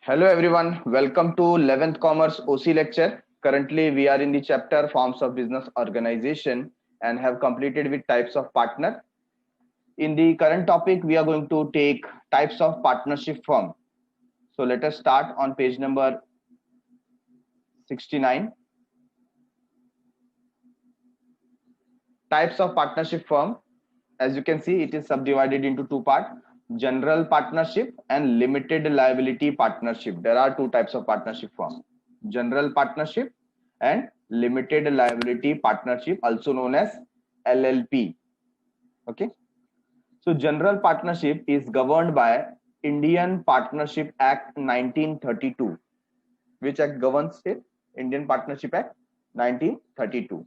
Hello everyone, welcome to 11th Commerce OC lecture. Currently we are in the chapter Forms of Business Organization and have completed with types of partner. In the current topic we are going to take types of partnership firm. So let us start on page number 69. Types of partnership firm. As you can see, it is subdivided into two parts: general partnership and limited liability partnership. There are two types of partnership firm: general partnership and limited liability partnership, also known as LLP. Okay, so general partnership is governed by Indian Partnership Act 1932. Which act governs it? Indian Partnership Act 1932.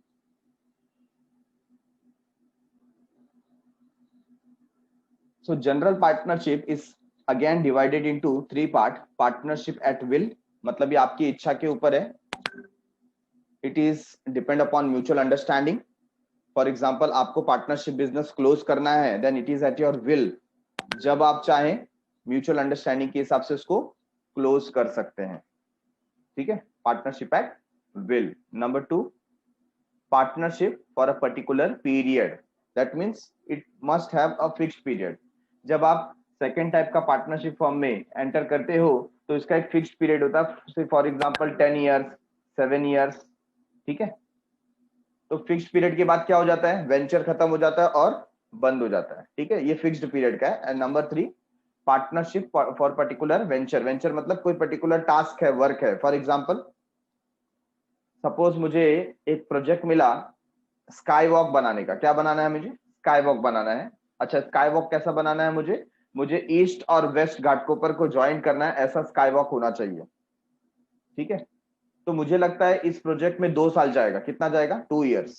So general partnership is again divided into three part: partnership at will, मतलब ये आपकी इच्छा के ऊपर है. It is depend upon mutual understanding. For example, आपको partnership business close करना है, then it is at your will. जब आप चाहें म्यूचुअल अंडरस्टैंडिंग के हिसाब से उसको क्लोज कर सकते हैं. ठीक है, partnership at will. Number two, partnership for a particular period. That means it must have a fixed period. जब आप सेकेंड टाइप का पार्टनरशिप फॉर्म में एंटर करते हो तो इसका एक फिक्स्ड पीरियड होता है. For example 10 years, 7 years. ठीक है, तो फिक्स्ड पीरियड के बाद क्या हो जाता है? वेंचर खत्म हो जाता है और बंद हो जाता है. ठीक है, ये फिक्स्ड पीरियड का है. And number three, partnership for particular venture. Venture मतलब कोई पर्टिकुलर टास्क है, वर्क है. फॉर एग्जांपल, सपोज मुझे एक प्रोजेक्ट मिला स्काई वॉक बनाने का. क्या बनाना है मुझे? स्काई वॉक बनाना है. अच्छा, स्काई वॉक कैसा बनाना है? मुझे ईस्ट और वेस्ट घाटकोपर को ज्वाइन करना है, ऐसा स्काई वॉक होना चाहिए. ठीक है, तो मुझे लगता है इस प्रोजेक्ट में 2 साल जाएगा. कितना जाएगा? 2 years.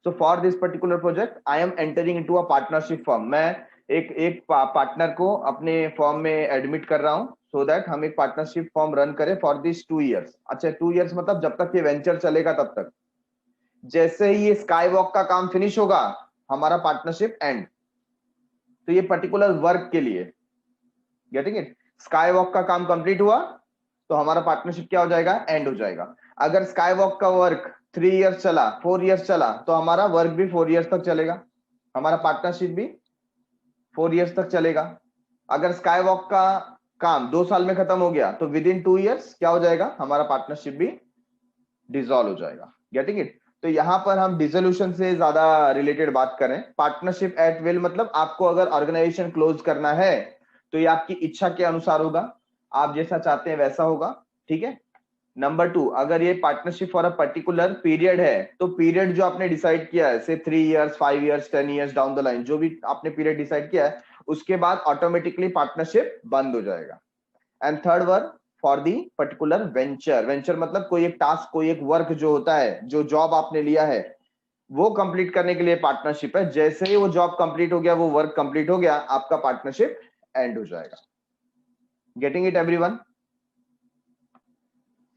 So for this particular project I am entering into a partnership firm. मैं एक पार्टनर को अपने फर्म में एडमिट कर रहा हूं सो दैट हम एक पार्टनरशिप फर्म रन करें फॉर दिस 2 years. अच्छा, 2 years मतलब जब तक ये वेंचर चलेगा तब तक. जैसे ही ये स्काई वॉक का काम फिनिश होगा, हमारा पार्टनरशिप एंड. तो ये पर्टिकुलर वर्क के लिए, गेटिंग इट? स्काई वॉक का काम कंप्लीट हुआ तो हमारा पार्टनरशिप क्या हो जाएगा? एंड हो जाएगा. अगर स्काई वॉक का वर्क 3 years चला, 4 years चला, तो हमारा वर्क भी 4 years तक चलेगा, हमारा पार्टनरशिप भी 4 years तक चलेगा. अगर स्काई वॉक का काम 2 साल में खत्म हो गया तो विद इन 2 years क्या हो जाएगा? हमारा पार्टनरशिप भी डिसॉल्व हो जाएगा. Getting it? तो यहां पर हम डिसोल्यूशन से ज्यादा रिलेटेड बात करें. पार्टनरशिप एट विल मतलब आपको अगर ऑर्गेनाइजेशन क्लोज करना है तो ये आपकी इच्छा के अनुसार होगा, आप जैसा चाहते हैं वैसा होगा. ठीक है. नंबर टू, अगर ये partnership for a particular period है तो पीरियड जो आपने डिसाइड किया है, से 3 years, 5 years, 10 years down the line, जो भी आपने पीरियड डिसाइड किया है, उसके बाद ऑटोमेटिकली पार्टनरशिप बंद हो जाएगा. And third word, for the particular venture. Venture मतलब कोई एक टास्क, कोई एक वर्क जो होता है, जो जॉब आपने लिया है वो कंप्लीट करने के लिए पार्टनरशिप है. जैसे ही वो जॉब कंप्लीट हो गया, वो वर्क कंप्लीट हो गया, आपका पार्टनरशिप एंड हो जाएगा. Getting it everyone?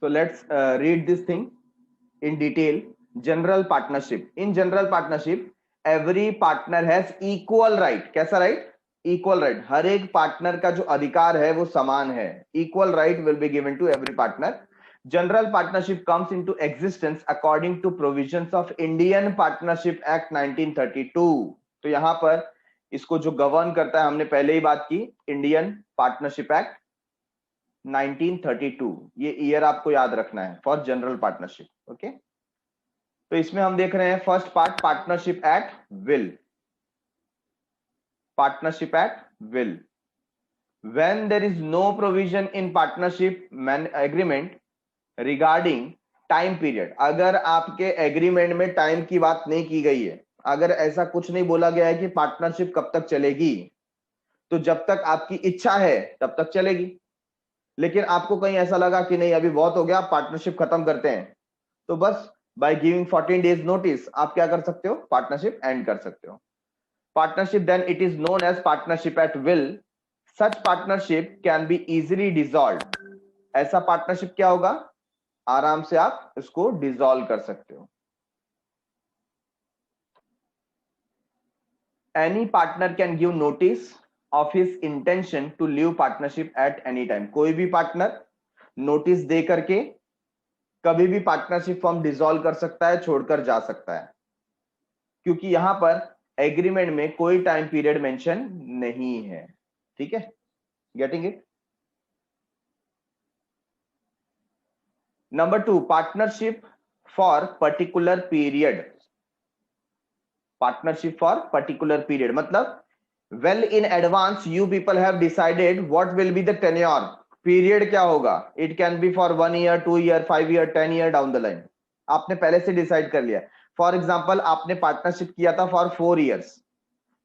So let's read this thing in detail. General partnership. In general partnership, every partner has equal right. कैसा right? Equal right. हर एक पार्टनर का जो अधिकार है वो समान है. Equal right will be given to every partner. General partnership comes into existence according to provisions of Indian Partnership Act 1932. तो यहाँ पर इसको जो गवर्न करता है, हमने पहले ही बात की, इंडियन पार्टनरशिप एक्ट 1932. ये ईयर आपको याद रखना है फॉर जनरल पार्टनरशिप. ओके, तो इसमें हम देख रहे हैं first part, partnership at will. Partnership at will, when there is no provision in partnership agreement regarding time period. अगर आपके एग्रीमेंट में टाइम की बात नहीं की गई है, अगर ऐसा कुछ नहीं बोला गया है कि पार्टनरशिप कब तक चलेगी, तो जब तक आपकी इच्छा है तब तक चलेगी. लेकिन आपको कहीं ऐसा लगा कि नहीं अभी बहुत हो गया, पार्टनरशिप खत्म करते हैं, तो बस बाय गिविंग 14 days नोटिस आप क्या कर सकते हो? पार्टनरशिप एंड कर सकते हो. Partnership then it is known as partnership at will. Such partnership can be easily dissolved. ऐसा पार्टनरशिप क्या होगा? आराम से आप इसको डिसॉल्व कर सकते हो. Any partner can give notice of his intention to leave partnership at any time. कोई भी पार्टनर नोटिस दे करके कभी भी पार्टनरशिप फॉर्म डिसॉल्व कर सकता है, छोड़कर जा सकता है, क्योंकि यहां पर एग्रीमेंट में कोई टाइम पीरियड मेंशन नहीं है। ठीक है, getting it? Number 2, partnership for particular period. Partnership for particular period मतलब well in advance you people have decided what will be the tenure, period क्या होगा। It can be for 1 year, 2 year, 5 year, 10 year down the line, आपने पहले से decide कर लिया। For example आपने partnership किया था फॉर 4 इयर्स,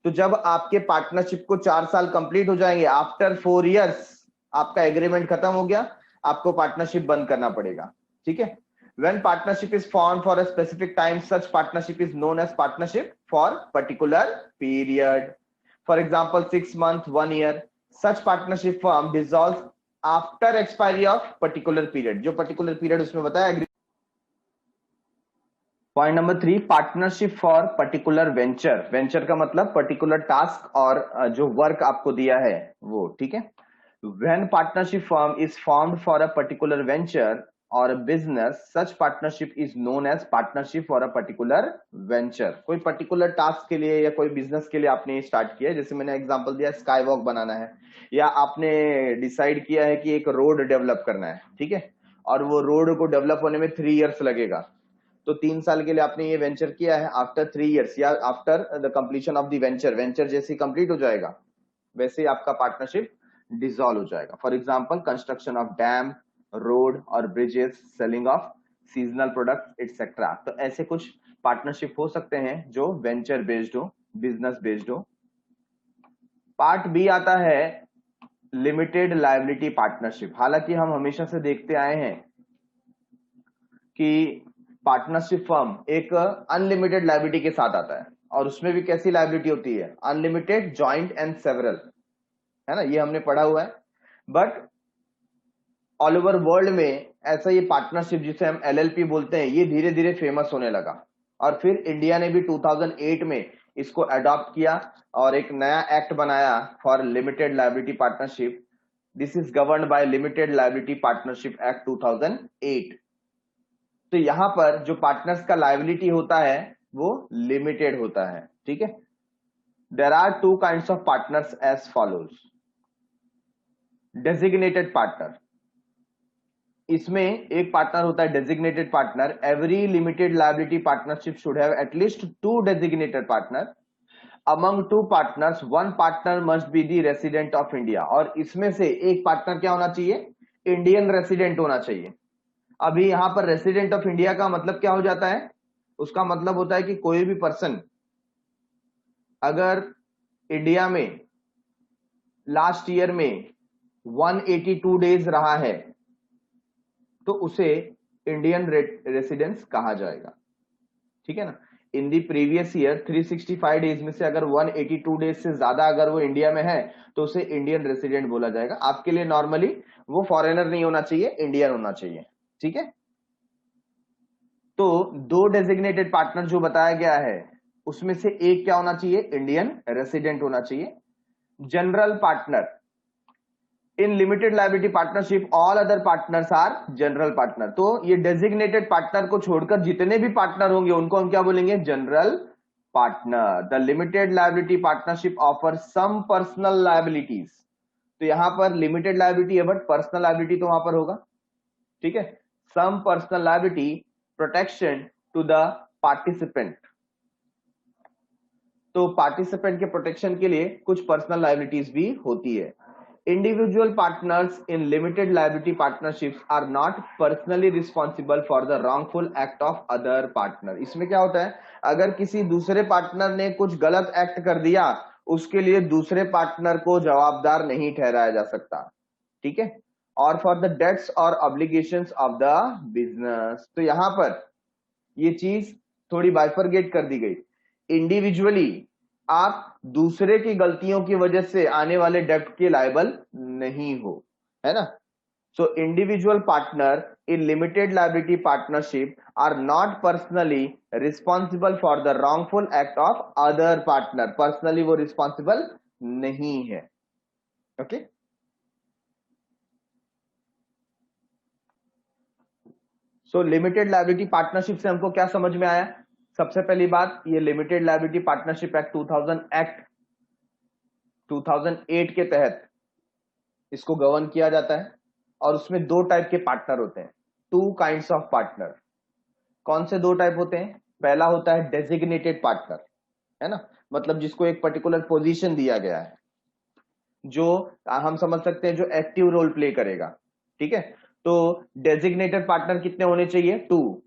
तो जब आपके पार्टनरशिप को 4 साल कंप्लीट हो जाएंगे, आफ्टर 4 इयर्स आपका एग्रीमेंट खत्म हो गया, आपको पार्टनरशिप बंद करना पड़ेगा। ठीक है, when partnership is formed for a specific time, such partnership is known as partnership for particular period. For example, 6 months, 1 year. Such partnership firm dissolves after expiry of particular period. जो particular period उसमें बताया। Point number 3, partnership for particular venture. Venture का मतलब particular task और जो work आपको दिया है वो। ठीक है, when partnership firm is formed for a particular venture or a business, such partnership is known as partnership for a particular venture. कोई पर्टिकुलर टास्क के लिए या कोई बिजनेस के लिए आपने स्टार्ट किया है, जैसे मैंने एग्जांपल दिया स्काई वॉक बनाना है, या आपने डिसाइड किया है कि एक रोड डेवलप करना है। ठीक है, और वो रोड को डेवलप होने में 3 इयर्स लगेगा, तो 3 साल के लिए आपने ये वेंचर किया है। आफ्टर 3 इयर्स या after the completion of the venture, venture जैसे कंप्लीट हो जाएगा वैसे ही आपका पार्टनरशिप डिसॉल्व हो जाएगा। For example construction of dam, road और bridges, selling of seasonal products etcetera. तो ऐसे कुछ पार्टनरशिप हो सकते हैं जो वेंचर बेस्ड हो, बिजनेस बेस्ड हो। पार्ट बी आता है लिमिटेड लायबिलिटी पार्टनरशिप। हालांकि हम हमेशा से देखते आए हैं कि पार्टनरशिप फर्म एक अनलिमिटेड लायबिलिटी के साथ आता है, और उसमें भी कैसी लायबिलिटी होती है, अनलिमिटेड, जॉइंट एंड सेवरल, है ना, ये हमने पढ़ा हुआ है। बट ऑल ओवर वर्ल्ड में ऐसा ये पार्टनरशिप जिसे हम एलएलपी बोलते हैं, ये धीरे धीरे फेमस होने लगा, और फिर इंडिया ने भी 2008 में इसको अडॉप्ट किया और एक नया एक्ट बनाया for limited liability partnership. This is governed bye limited liability partnership act 2008। तो यहां पर जो पार्टनर्स का लायबिलिटी होता है वो लिमिटेड होता है। ठीक है, there are 2 kinds of partners as follows. Designated partner, इसमें एक पार्टनर होता है designated partner. Every limited liability partnership should have at least 2 designated partner. Among 2 partners 1 partner must be the resident of India, और इसमें से एक पार्टनर क्या होना चाहिए, इंडियन रेसिडेंट होना चाहिए। अभी यहां पर रेसिडेंट ऑफ इंडिया का मतलब क्या हो जाता है, उसका मतलब होता है कि कोई भी पर्सन अगर इंडिया में लास्ट ईयर में 182 डेज रहा है तो उसे इंडियन रेसिडेंस कहा जाएगा। ठीक है ना, इन दी प्रीवियस ईयर 365 डेज में से अगर 182 डेज से ज्यादा अगर वो इंडिया में है तो उसे इंडियन रेसिडेंट बोला जाएगा। आपके लिए नॉर्मली वो फॉरेनर नहीं होना चाहिए, इंडियन होना चाहिए। ठीक है, तो 2 डेजिग्नेटेड पार्टनर जो बताया गया है उसमें से एक क्या होना चाहिए, इंडियन रेसिडेंट होना चाहिए। General partner, in limited liability partnership all other partners are general partner. तो ये डेजिग्नेटेड पार्टनर को छोड़कर जितने भी पार्टनर होंगे उनको हम क्या बोलेंगे, general partner. The limited liability partnership offer some personal liabilities. तो यहां पर लिमिटेड लायबिलिटी है बट पर्सनल लायबिलिटी तो वहां पर होगा। ठीक है, some personal liability protection to the participant. तो पार्टिसिपेंट के प्रोटेक्शन के लिए कुछ पर्सनल लायबिलिटीज भी होती है। Individual partners in limited liability partnerships are not personally responsible for the wrongful act of other partner. इसमें क्या होता है, अगर किसी दूसरे पार्टनर ने कुछ गलत एक्ट कर दिया उसके लिए दूसरे पार्टनर को जवाबदार नहीं ठहराया जा सकता। ठीक है, और फॉर द डेट्स और ऑब्लिगेशंस ऑफ द बिजनेस। तो यहां पर ये चीज थोड़ी बाइफरगेट कर दी गई। इंडिविजुअली आप दूसरे की गलतियों की वजह से आने वाले डेब्ट के लायबल नहीं हो, है ना। So individual partner in limited liability partnership are not personally responsible for the wrongful act of other partner. Personally वो रिस्पॉन्सिबल नहीं है। Okay so limited liability partnership से हमको क्या समझ में आया? सबसे पहली बात, ये लिमिटेड लायबिलिटी पार्टनरशिप एक्ट 2008 के तहत इसको गवर्न किया जाता है और उसमें दो टाइप के पार्टनर होते हैं, टू काइंड्स ऑफ पार्टनर। कौन से दो टाइप होते हैं? पहला होता है डेजिग्नेटेड पार्टनर, है ना, मतलब जिसको एक पर्टिकुलर पोजीशन दिया गया है, जो हम समझ सकते हैं जो एक्टिव रोल प्ले करेगा, ठीक है। तो डेजिग्नेटेड पार्टनर कितने होने चाहिए? टू।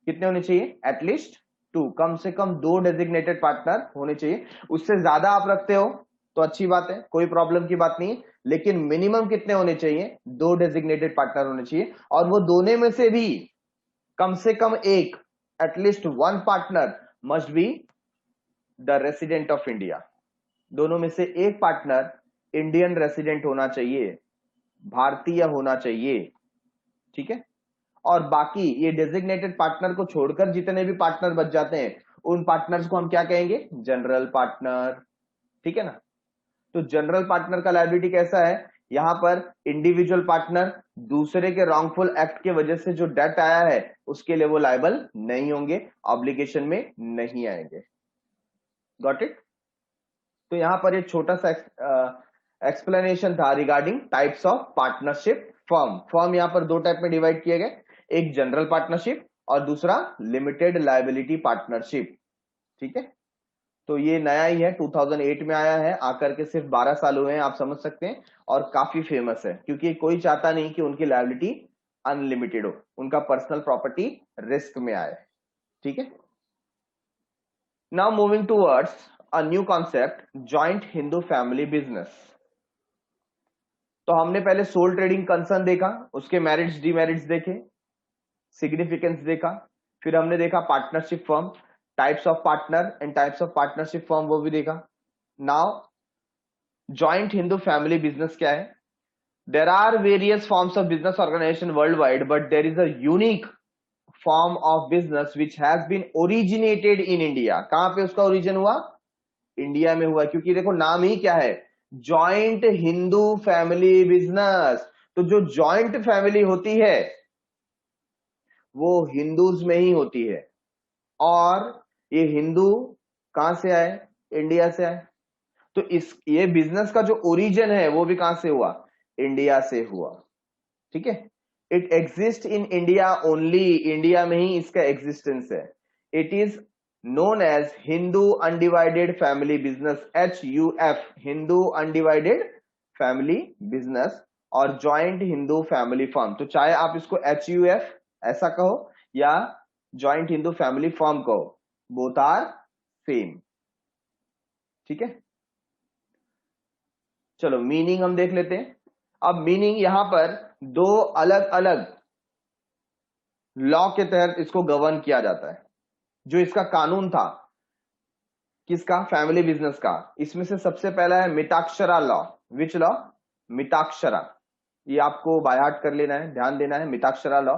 कितने होने चाहिए? एटलीस्ट टू, कम से कम दो डेजिग्नेटेड पार्टनर होने चाहिए। उससे ज्यादा आप रखते हो तो अच्छी बात है, कोई प्रॉब्लम की बात नहीं, लेकिन मिनिमम कितने होने चाहिए? दो डेजिग्नेटेड पार्टनर होने चाहिए, और वो दोनों में से भी कम से कम एक, at least one partner must be the resident of India. दोनों में से एक पार्टनर इंडियन रेसिडेंट होना चाहिए, भारतीय होना चाहिए, ठीक है। और बाकी ये डेजिग्नेटेड पार्टनर को छोड़कर जितने भी पार्टनर बच जाते हैं, उन पार्टनर्स को हम क्या कहेंगे? जनरल पार्टनर, ठीक है ना। तो जनरल पार्टनर का लायबिलिटी कैसा है? यहां पर इंडिविजुअल पार्टनर दूसरे के रॉन्गफुल एक्ट के वजह से जो डेट आया है उसके लिए वो लायबल नहीं होंगे, ऑब्लिगेशन में नहीं आएंगे। Got it? तो यहां पर एक छोटा सा एक्सप्लेनेशन था regarding types of partnership firm. Firm यहां पर दो टाइप में डिवाइड किए गए, एक जनरल पार्टनरशिप और दूसरा लिमिटेड लायबिलिटी पार्टनरशिप, ठीक है। तो ये नया ही है, 2008 में आया है, आकर के सिर्फ 12 साल हुए हैं, आप समझ सकते हैं, और काफी फेमस है क्योंकि कोई चाहता नहीं कि उनकी लायबिलिटी अनलिमिटेड हो, उनका पर्सनल प्रॉपर्टी रिस्क में आए, ठीक है। Now moving towards a new concept, joint Hindu family business. तो हमने पहले सोल ट्रेडिंग कंसर्न देखा, उसके मेरिट्स डिमेरिट्स देखे, सिग्निफिकेंस देखा, फिर हमने देखा partnership firm, types of partner and types of partnership firm, वो भी देखा। Now joint Hindu family business क्या है? There are various forms of business organisation worldwide, but there is a unique form of business which has been originated in India. कहां पे उसका origin हुआ? India में हुआ, क्योंकि देखो नाम ही क्या है, जॉइंट हिंदू फैमिली बिजनेस। तो जो जॉइंट फैमिली होती है वो हिंदूज में ही होती है, और ये हिंदू कहां से आए? इंडिया से आए। तो इस ये बिजनेस का जो ओरिजिन है वो भी कहां से हुआ? इंडिया से हुआ, ठीक है। It exist in India only, India में ही इसका एग्जिस्टेंस है। It is known as Hindu undivided family business, HUF, Hindu undivided family business, और जॉइंट हिंदू फैमिली फर्म। तो चाहे आप इसको HUF ऐसा कहो या जॉइंट हिंदू फैमिली फर्म कहो, बोथ आर सेम, ठीक है। चलो मीनिंग हम देख लेते हैं। अब मीनिंग यहां पर दो अलग अलग लॉ के तहत इसको गवर्न किया जाता है। जो इसका कानून था, किसका? फैमिली बिजनेस का। इसमें से सबसे पहला है Mitakshara law. Which law? Mitakshara. ये आपको बाय हार्ट कर लेना है, ध्यान देना है, मिताक्षरा लॉ।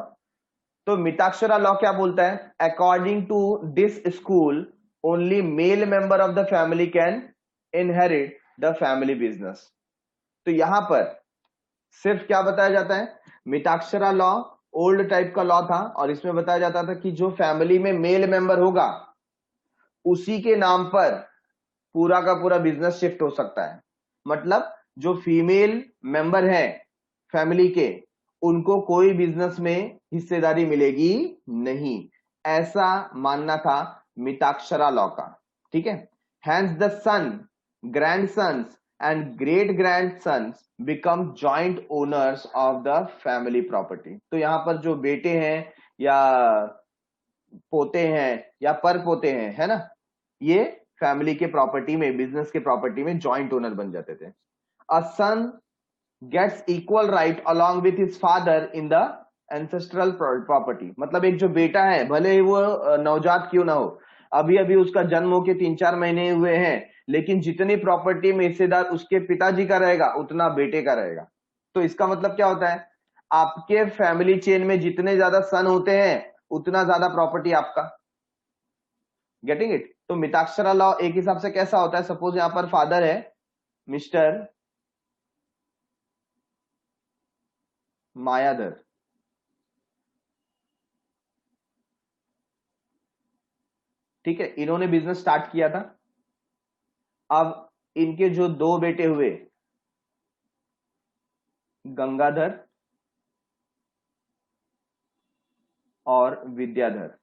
तो मिताक्षरा लॉ क्या बोलता है? According to this school only male member of the family can inherit the family business. तो यहां पर सिर्फ क्या बताया जाता है? मिताक्षरा लॉ ओल्ड टाइप का लॉ था, और इसमें बताया जाता था कि जो फैमिली में मेल मेंबर होगा उसी के नाम पर पूरा का पूरा बिजनेस शिफ्ट हो सकता है। मतलब जो फीमेल मेंबर है फैमिली के, उनको कोई बिजनेस में हिस्सेदारी मिलेगी नहीं, ऐसा मानना था मिताक्षरा लॉ का, ठीक है। Hence the son, grandsons and great grandsons become joint owners of the family property. तो यहां पर जो बेटे हैं या पोते हैं या पर पोते हैं, है ना, ये फैमिली के प्रॉपर्टी में, बिजनेस के प्रॉपर्टी में जॉइंट ओनर बन जाते थे। A son gets equal right along with his father in the ancestral property. मतलब एक जो बेटा है, भले ही वो नवजात क्यों ना हो, अभी अभी उसका जन्म होके 3-4 महीने हुए हैं, लेकिन जितनी प्रॉपर्टी में हिस्सेदार उसके पिताजी का रहेगा उतना बेटे का रहेगा। तो इसका मतलब क्या होता है? आपके फैमिली चेन में जितने ज्यादा सन होते हैं उतना ज्यादा प्रॉपर्टी आपका। Getting it? तो मिताक्षरा लॉ एक हिसाब से कैसा होता है? सपोज यहां पर फादर है मिस्टर मायाधर, ठीक है, इन्होंने बिजनेस स्टार्ट किया था। अब इनके जो दो बेटे हुए, गंगाधर और विद्याधर,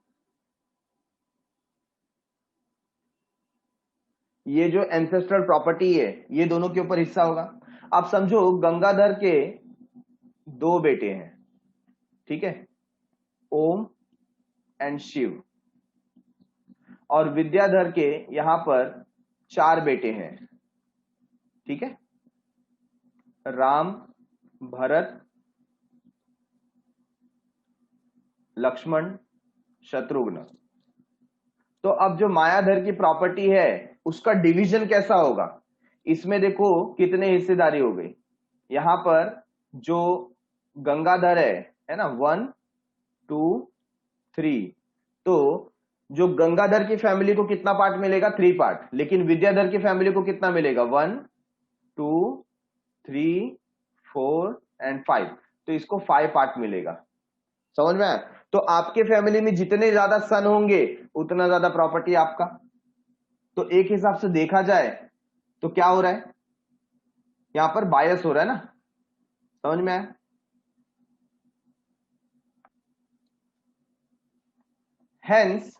ये जो एंसेस्ट्रल प्रॉपर्टी है ये दोनों के ऊपर हिस्सा होगा। अब समझो गंगाधर के दो बेटे हैं, ठीक है, ओम एंड शिव, और विद्याधर के यहां पर चार बेटे हैं, ठीक है, राम, भरत, लक्ष्मण, शत्रुघ्न। तो अब जो मायाधर की प्रॉपर्टी है उसका डिवीजन कैसा होगा? इसमें देखो कितने हिस्सेदारी हो गई। यहां पर जो गंगाधर है ना, 1 2 3, तो जो गंगाधर की फैमिली को कितना पार्ट मिलेगा? 3 पार्ट। लेकिन विद्याधर की फैमिली को कितना मिलेगा? 1 2 3 4 एंड 5। तो इसको 5 पार्ट मिलेगा। समझ में आया? तो आपके फैमिली में जितने ज्यादा सन होंगे उतना ज्यादा प्रॉपर्टी आपका। तो एक हिसाब से देखा जाए तो क्या हो रहा है, यहां पर बायस हो रहा है ना। समझ में आया? हेंस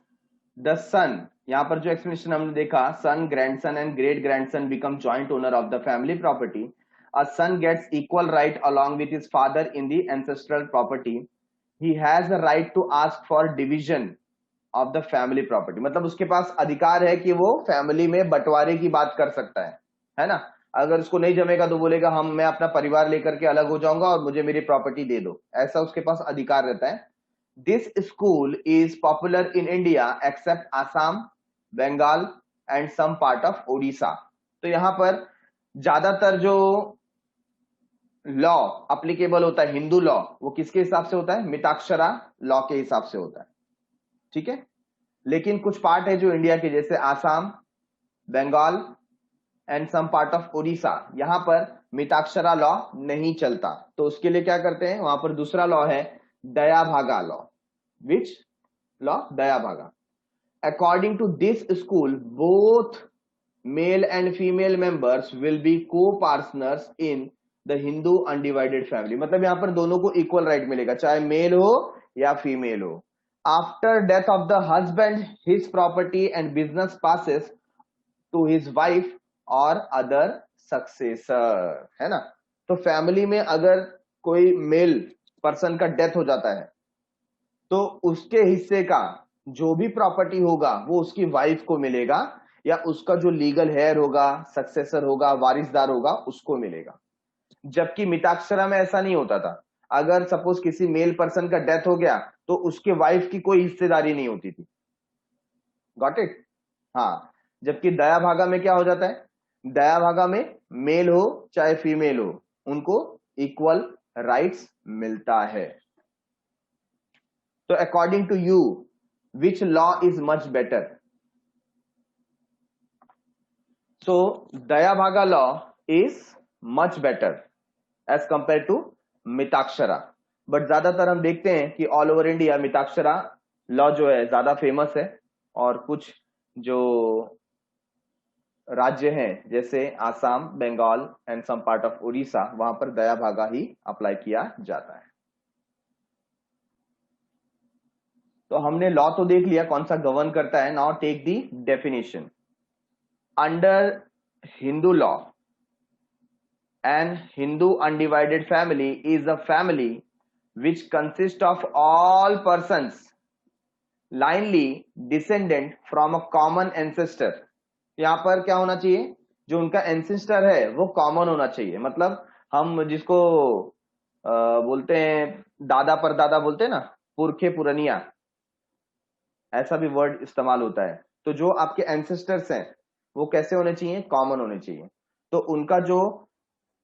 द सन, यहां पर जो एक्सप्लेनेशन हमने देखा, son, grandson and great grandson become joint owner of the family property. A son gets equal right along with his father in the ancestral property. He has the right to ask for division of the family property. मतलब उसके पास अधिकार है कि वो family में बंटवारे की बात कर सकता है ना। अगर उसको नहीं जमेगा तो बोलेगा मैं अपना परिवार लेकर के अलग हो जाऊंगा और मुझे मेरी प्रॉपर्टी दे दो, ऐसा उसके पास अधिकार रहता है। This school is popular in India except Assam, Bengal and some part of Odisha. तो यहां पर ज्यादातर जो लॉ अप्लीकेबल होता है, हिंदू लॉ, वो किसके हिसाब से होता है? मिताक्षरा लॉ के हिसाब से होता है, ठीक है। लेकिन कुछ पार्ट है जो इंडिया के, जैसे Assam, Bengal and some part of Orissa, यहां पर मिताक्षरा लॉ नहीं चलता। तो उसके लिए क्या करते हैं, वहां पर दूसरा लॉ है दया भागा law. Which law? Dayabhaga. According to this school both male and female members will be co partners in the Hindu undivided family. मतलब यहां पर दोनों को इक्वल राइट मिलेगा, चाहे मेल हो या फीमेल हो। After death of the husband his property and business passes to his wife और अदर सक्सेसर, है ना। तो फैमिली में अगर कोई मेल पर्सन का डेथ हो जाता है तो उसके हिस्से का जो भी प्रॉपर्टी होगा वो उसकी वाइफ को मिलेगा, या उसका जो लीगल हेयर होगा, सक्सेसर होगा, वारिसदार होगा, उसको मिलेगा। जबकि मिताक्षरा में ऐसा नहीं होता था। अगर सपोज किसी मेल पर्सन का डेथ हो गया तो उसके वाइफ की कोई हिस्सेदारी नहीं होती थी। Got it? हाँ। जबकि दया भागा में क्या हो जाता है? दया भागा में मेल हो चाहे फीमेल हो, उनको इक्वल राइट्स मिलता है। तो according to you which law is much better? So Dayabhaga law is much better as compare to Mitakshara. But ज्यादातर हम देखते हैं कि all over India Mitakshara law जो है ज्यादा फेमस है, और कुछ जो राज्य हैं जैसे Assam, Bengal and some part of Orissa, वहां पर दया भागा ही अप्लाई किया जाता है। तो हमने लॉ तो देख लिया कौन सा गवर्न करता है। Now take the definition. Under Hindu law, an Hindu undivided family is a family which consists of all persons lineally descendant from a common ancestor। यहां पर क्या होना चाहिए? जो उनका एंसेस्टर है वो कॉमन होना चाहिए। मतलब हम जिसको बोलते हैं दादा परदादा बोलते हैं ना, पुरखे पुरनिया, ऐसा भी वर्ड इस्तेमाल होता है। तो जो आपके एंसेस्टर्स हैं वो कैसे होने चाहिए? कॉमन होने चाहिए। तो उनका जो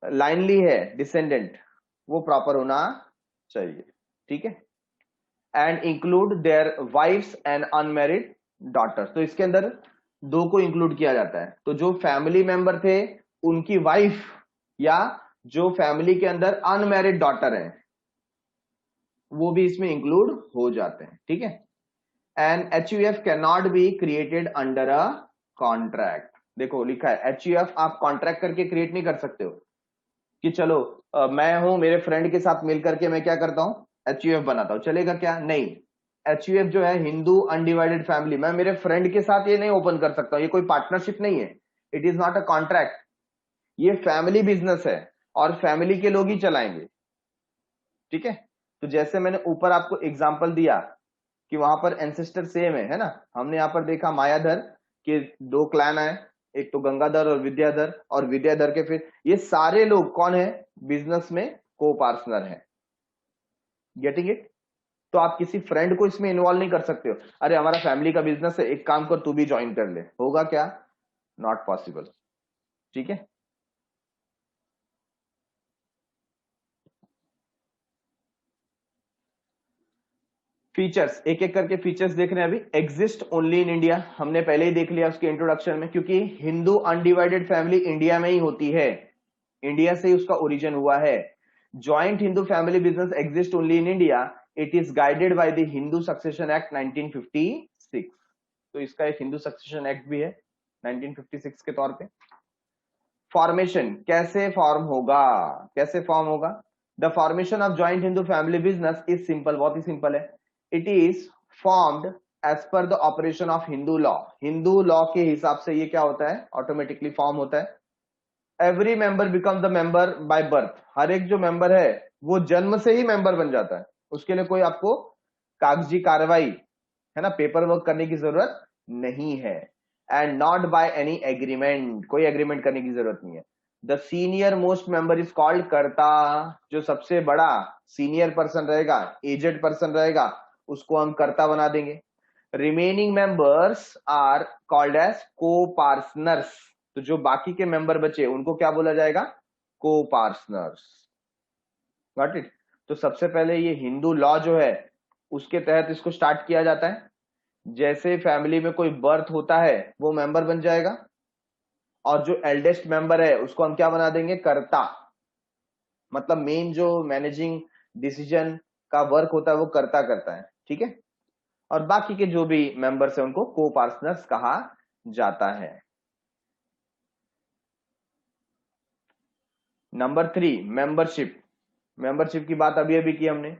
लाइनली है डिसेंडेंट वो प्रॉपर होना चाहिए, ठीक है। And include their wives and unmarried daughters. तो इसके अंदर दो को इंक्लूड किया जाता है। तो जो फैमिली मेंबर थे उनकी वाइफ, या जो फैमिली के अंदर अनमैरिड डॉटर है, वो भी इसमें इंक्लूड हो जाते हैं, ठीक है। And HUF can not be created under a contract. देखो लिखा है HUF आप कॉन्ट्रैक्ट करके क्रिएट नहीं कर सकते हो कि चलो मैं हूं, मेरे फ्रेंड के साथ मिलकर के मैं क्या करता हूं, HUF बनाता हूं, चलेगा क्या? नहीं। HUF जो है हिंदू अनडिवाइडेड फैमिली, मैं मेरे फ्रेंड के साथ ये नहीं ओपन कर सकता हूं, ये कोई पार्टनरशिप नहीं है, it is not a contract, ये फैमिली बिजनेस है और फैमिली के लोग ही चलाएंगे। ठीक है, तो जैसे मैंने ऊपर आपको एग्जांपल दिया कि वहां पर एंसेस्टर सेम है ना, हमने यहाँ पर देखा मायाधर के दो क्लैन आए, एक तो गंगाधर और विद्याधर, और विद्याधर के फिर ये सारे लोग कौन है, बिजनेस में को पार्टनर है। Getting it? तो आप किसी फ्रेंड को इसमें इन्वॉल्व नहीं कर सकते हो, अरे हमारा फैमिली का बिजनेस है, एक काम कर तू भी ज्वाइन कर ले, होगा क्या? Not possible. ठीक है, फीचर्स एक एक करके फीचर्स देख रहे हैं अभी। एग्जिस्ट ओनली इन इंडिया, हमने पहले ही देख लिया उसके इंट्रोडक्शन में, क्योंकि हिंदू अनडिवाइडेड फैमिली इंडिया में ही होती है, इंडिया से ही उसका ओरिजिन हुआ है। Joint Hindu family business exist only in India, it is guided by the Hindu succession act 1956। तो इसका एक हिंदू सक्सेशन एक्ट भी है 1956 के तौर पे। फॉर्मेशन कैसे फॉर्म होगा, कैसे फॉर्म होगा? The formation of joint Hindu family business is simple, बहुत ही सिंपल है। It is formed as per the operation of Hindu law, Hindu law के हिसाब से ये क्या होता है, ऑटोमेटिकली फॉर्म होता है। Every member become the member by birth, हर एक जो मेंबर है वो जन्म से ही मेंबर बन जाता है, उसके लिए कोई आपको कागजी कार्रवाई है ना, पेपर वर्क करने की जरूरत नहीं है। And not by any agreement, कोई एग्रीमेंट करने की जरूरत नहीं है। The senior most member is called karta, जो सबसे बड़ा सीनियर पर्सन रहेगा, एजेड पर्सन रहेगा, उसको हम कर्ता बना देंगे। Remaining members are called as को पार्टनर्स, तो जो बाकी के मेंबर बचे उनको क्या बोला जाएगा, को पार्टनर्स। Got it? तो सबसे पहले ये हिंदू लॉ जो है उसके तहत इसको स्टार्ट किया जाता है। जैसे फैमिली में कोई बर्थ होता है वो मेंबर बन जाएगा, और जो एल्डेस्ट मेंबर है उसको हम क्या बना देंगे, कर्ता, मतलब मेन जो मैनेजिंग डिसीजन का वर्क होता है वो कर्ता करता है। ठीक है, और बाकी के जो भी मेंबर्स है उनको को पार्टनर्स कहा जाता है। नंबर 3 मेंबरशिप, मेंबरशिप की बात अभी अभी की हमने।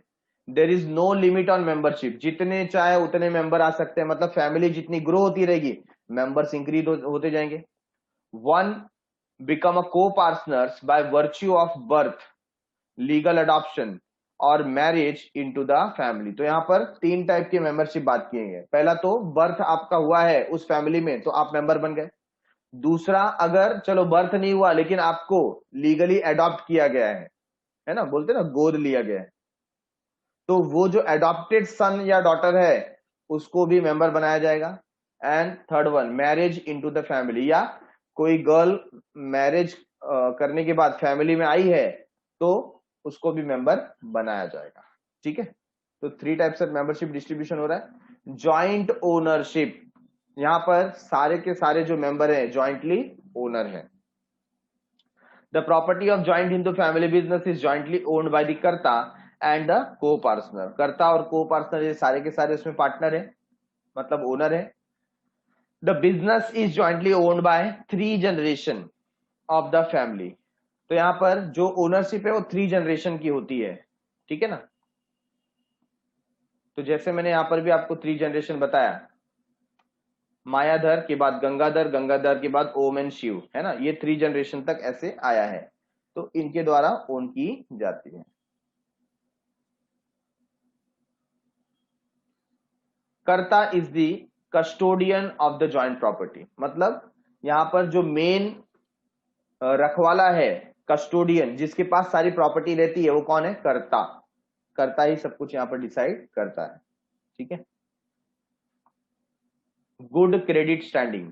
There is no limit on membership, जितने चाहे उतने मेंबर आ सकते हैं, मतलब फैमिली जितनी ग्रो होती रहेगी मेंबर्स इंक्रीज होते जाएंगे। वन बिकम अ को partners by virtue of birth, legal adoption और मैरिज इनटू द फैमिली। तो यहाँ पर 3 टाइप की मेंबरशिप बात की है। पहला तो बर्थ आपका हुआ है उस फैमिली में तो आप मेंबर बन गए। दूसरा, अगर चलो बर्थ नहीं हुआ लेकिन आपको लीगली अडॉप्ट किया गया है ना, बोलते ना गोद लिया गया है, तो वो जो अडॉप्टेड सन या डॉटर है उसको भी मेंबर बनाया जाएगा। And third one, marriage into the family, या कोई गर्ल मैरिज करने के बाद फैमिली में आई है तो उसको भी मेंबर बनाया जाएगा। ठीक है, तो 3 टाइप्स ऑफ मेंबरशिप डिस्ट्रीब्यूशन हो रहा है। जॉइंट ओनरशिप, यहां पर सारे के सारे जो मेंबर हैं जॉइंटली ओनर है। The property of joint Hindu family business is jointly owned by the karta and the को पार्टनर, कर्ता और को पार्टनर ये सारे के सारे उसमें पार्टनर है, मतलब ओनर है। The business is jointly owned by 3 generation of the family, तो यहां पर जो ओनरशिप है वो 3 जनरेशन की होती है। ठीक है ना, तो जैसे मैंने यहां पर भी आपको 3 जनरेशन बताया, मायाधर के बाद गंगाधर, गंगाधर के बाद ओम एंड शिव, है ना, ये 3 जनरेशन तक ऐसे आया है, तो इनके द्वारा ओन की जाती है। कर्ता is the custodian of the joint property, मतलब यहां पर जो मेन रखवाला है, कस्टोडियन जिसके पास सारी प्रॉपर्टी रहती है वो कौन है, कर्ता, कर्ता ही सब कुछ यहां पर डिसाइड करता है। ठीक है, गुड क्रेडिट स्टैंडिंग,